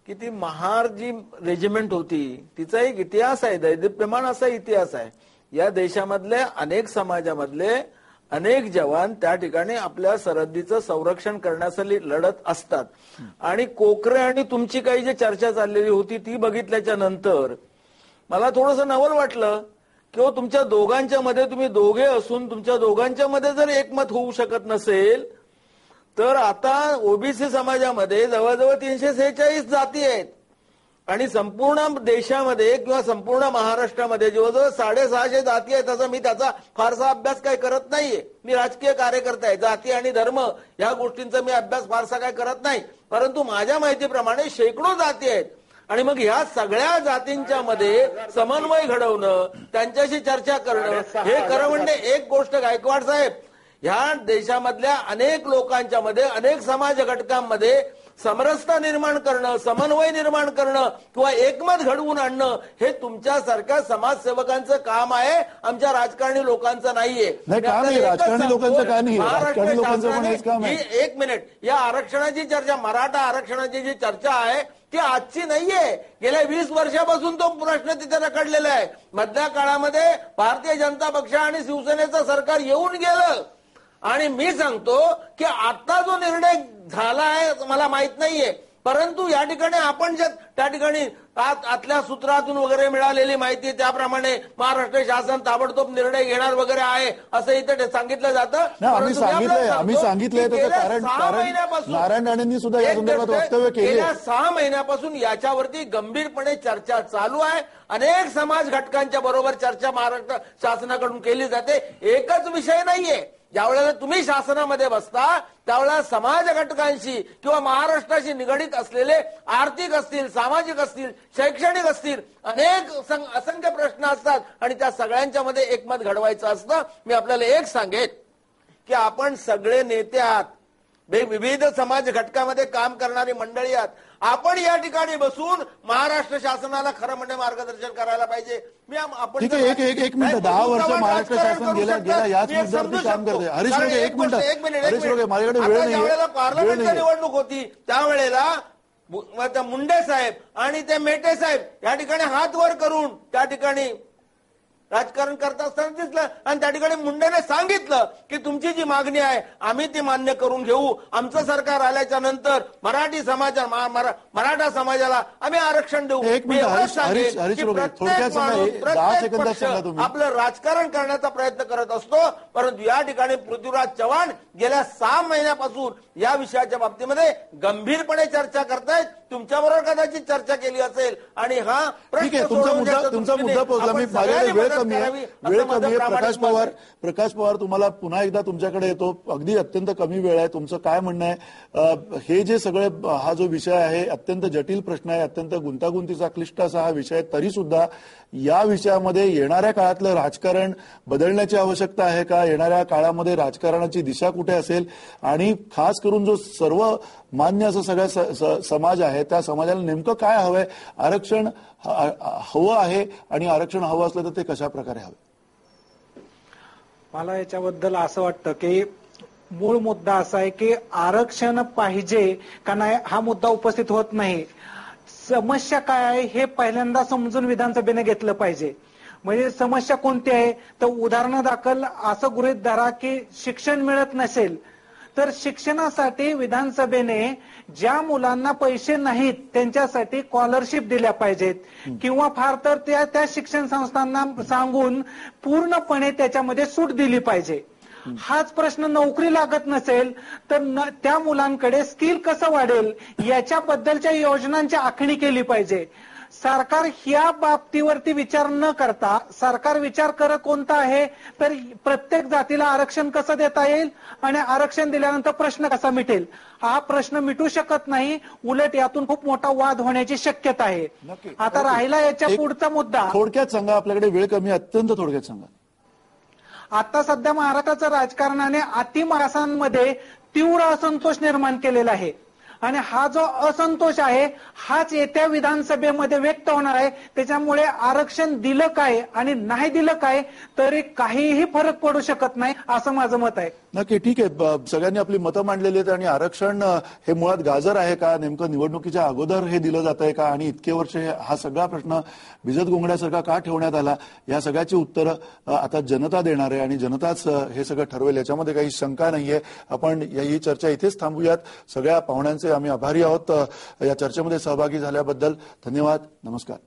की ती महार जी रेजिमेंट होती तिचा एक इतिहास आहे, दैदिप्यमान असा इतिहास आहे. या देशामधले अनेक समाजामधले अनेक जवान त्या ठिकाणी आपल्या सरहद्दीचं संरक्षण करण्यासाठी लढत असतात. आणि कोकरे आणि तुमची काही जी चर्चा चाललेली होती ती बघितल्याच्या नंतर मला थोडंसं नवल वाटलं किंवा तुमच्या दोघांच्या मध्ये, तुम्ही दोघे असून तुमच्या दोघांच्या मध्ये जर एकमत होऊ शकत नसेल तर आता ओबीसी समाजामध्ये जवळजवळ 346 जाती आहेत आणि संपूर्ण देशामध्ये किंवा संपूर्ण महाराष्ट्रामध्ये जवळजवळ 650 जाती आहेत. असं मी त्याचा फारसा अभ्यास काही करत नाहीये. मी राजकीय कार्यकर्ता आहे, जाती आणि धर्म या गोष्टींचा मी अभ्यास फारसा काही करत नाही, परंतु माझ्या माहितीप्रमाणे शेकडो जाती आहेत. आणि मग ह्या सगळ्या जातींच्या मध्ये समन्वय घडवणं, त्यांच्याशी चर्चा करणं हे खरं म्हणजे एक गोष्ट गायकवाड साहेब, ह्या देशामधल्या अनेक लोकांच्या मध्ये, अनेक समाज घटकांमध्ये समरसता निर्माण करणं, समन्वय निर्माण करणं किंवा एकमत घडवून आणणं हे तुमच्यासारख्या समाजसेवकांचं काम आहे, आमच्या राजकारणी लोकांचं नाहीये. राजकारणी लोकांचं काय नाही, राजकारणी लोकांचं पण हेच काम आहे. एक मिनिट, या आरक्षणाची चर्चा, मराठा आरक्षणाची जी चर्चा आहे ती आजची नाहीये. गेल्या 20 वर्षापासून तो प्रश्न तिथे रखडलेला आहे. मधल्या काळामध्ये भारतीय जनता पक्ष आणि शिवसेनेचं सरकार येऊन गेलं आणि मी सांगतो की आता जो निर्णय झाला आहे मला माहित नाहीये, परंतु या ठिकाणी आपण जे त्या ठिकाणी आतल्या सूत्रातून वगैरे मिळालेली माहिती त्याप्रमाणे महाराष्ट्र शासन ताबडतोब निर्णय घेणार वगैरे आहे असं इथे सांगितलं जातं. आम्ही सांगितलंय कारण नारायण राणेंनी सुद्धा या संदर्भात वक्तव्य केले. गेल्या 6 महिन्यापासून याच्यावरती गंभीरपणे चर्चा चालू आहे. अनेक समाज घटकांच्या बरोबर चर्चा महाराष्ट्र शासनाकडून केली जाते. एकच विषय नाहीये. ज्यावेळेला तुम्ही शासनामध्ये बसता त्यावेळेला समाज घटकांशी किंवा महाराष्ट्राशी निगडीत असलेले आर्थिक असतील, सामाजिक असतील, शैक्षणिक असतील अनेक असंख्य प्रश्न असतात आणि त्या सगळ्यांच्या मध्ये एकमत घडवायचं असतं. मी आपल्याला एक सांगेन की आपण सगळे नेते आहात, विविध समाज घटकामध्ये काम करणारी मंडळी आहात. आपण या ठिकाणी बसून महाराष्ट्र शासनाला खरं म्हणजे मार्गदर्शन करायला पाहिजे. ठीक आहे, एक मिनिट. 10 वर्ष महाराष्ट्र शासन गेल्या याच मुद्द्यावरती काम करते. हरीश रोगे एक मिनिट. हरीश रोगे माझ्याकडे वेळ नाही. ज्यावेळेला पार्लमेंटची निवडणूक होती त्यावेळेला मुंडे साहेब आणि ते मेटे साहेब या ठिकाणी हात वर करून त्या ठिकाणी राजकारण करत असताना दिसलं आणि त्या ठिकाणी मुंडेने सांगितलं की तुमची जी मागणी आहे आम्ही ती मान्य करून घेऊ. आमचं सरकार आल्याच्या नंतर मराठा समाजाला आम्ही आरक्षण देऊ. एक मिनिट हरीश रोगे, थोडक्यात सांगा, 10 सेकंदात सांगा तुम्ही. आपलं राजकारण करण्याचा प्रयत्न करत असतो, परंतु या ठिकाणी पृथ्वीराज चव्हाण गेल्या 6 महिन्यापासून या विषयाच्या बाबतीमध्ये गंभीरपणे चर्चा करतायत. तुमच्याबरोबर कदाचित चर्चा केली असेल आणि हा ठीक आहे, तुमचा मुद्दा पोहोचला. मी माझ्याकडे वेळ कमी आहे. प्रकाश पवार तुम्हाला पुन्हा एकदा तुमच्याकडे येतो. अगदी अत्यंत कमी वेळ आहे. तुमचं काय म्हणणं आहे? हे जे सगळे हा जो विषय आहे अत्यंत जटिल प्रश्न आहे, अत्यंत गुंतागुंतीचा क्लिष्ट असा हा विषय, तरी सुद्धा या विषयामध्ये येणाऱ्या काळातलं राजकारण बदलण्याची आवश्यकता आहे का? येणाऱ्या काळामध्ये राजकारणाची दिशा कुठे असेल? आणि खास करून जो सर्व मान्य असं सगळा समाज आहे त्या समाजाला नेमकं काय हवंय? आरक्षण हवं आहे आणि आरक्षण हवं असलं तर ते कशा प्रकारे हवं? मला याच्याबद्दल असं वाटतं की मूळ मुद्दा असा आहे की आरक्षण पाहिजे का नाही हा मुद्दा उपस्थित होत नाही. समस्या काय आहे हे पहिल्यांदा समजून विधानसभेने घेतलं पाहिजे. म्हणजे समस्या कोणती आहे तर उदाहरणादाखल असं गृहीत धरा की शिक्षण मिळत नसेल तर शिक्षणासाठी विधानसभेने ज्या मुलांना पैसे नाहीत त्यांच्यासाठी स्कॉलरशिप दिल्या पाहिजेत किंवा फार तर त्या शिक्षण संस्थांना सांगून पूर्णपणे त्याच्यामध्ये सूट दिली पाहिजे. हाच प्रश्न नोकरी लागत नसेल तर त्या मुलांकडे स्किल कसं वाढेल याच्याबद्दलच्या योजनांची आखणी केली पाहिजे. सरकार ह्या बाबतीवरती विचार न करता सरकार विचार करत कोणता आहे तर प्रत्येक जातीला आरक्षण कसं देता येईल आणि आरक्षण दिल्यानंतर प्रश्न कसा मिटेल. हा प्रश्न मिटू शकत नाही, उलट यातून खूप मोठा वाद होण्याची शक्यता आहे. आता राहिला याच्या पुढचा मुद्दा. थोडक्यात सांगा, आपल्याकडे वेळ कमी, अत्यंत थोडक्यात सांगा. आता सध्या महाराष्ट्राच्या राजकारणाने अतिमासांमध्ये तीव्र असंतोष निर्माण केलेला आहे आणि हा जो असंतोष आहे हाच येत्या विधानसभेमध्ये व्यक्त होणार आहे. त्याच्यामुळे आरक्षण दिलं काय आणि नाही दिलं काय तरी काहीही फरक पडू शकत नाही असं माझं मत आहे. नक्की, ठीक आहे. सगळ्यांनी आपली मतं मांडलेली आहेत आणि आरक्षण हे मुळात गाजर आहे का? नेमकं निवडणुकीच्या अगोदर हे दिलं जात आहे का? आणि इतके वर्ष हा सगळा प्रश्न भिजत गोंगड्यासारखा का ठेवण्यात आला? या सगळ्याची उत्तरं आता जनता देणार आहे आणि जनताच हे सगळं ठरवेल, याच्यामध्ये काही शंका नाहीये. आपण ही चर्चा इथेच थांबूयात. सगळ्या पाहुण्यांचे आम्ही आभारी आहोत या चर्चेमध्ये सहभागी झाल्याबद्दल. धन्यवाद. नमस्कार.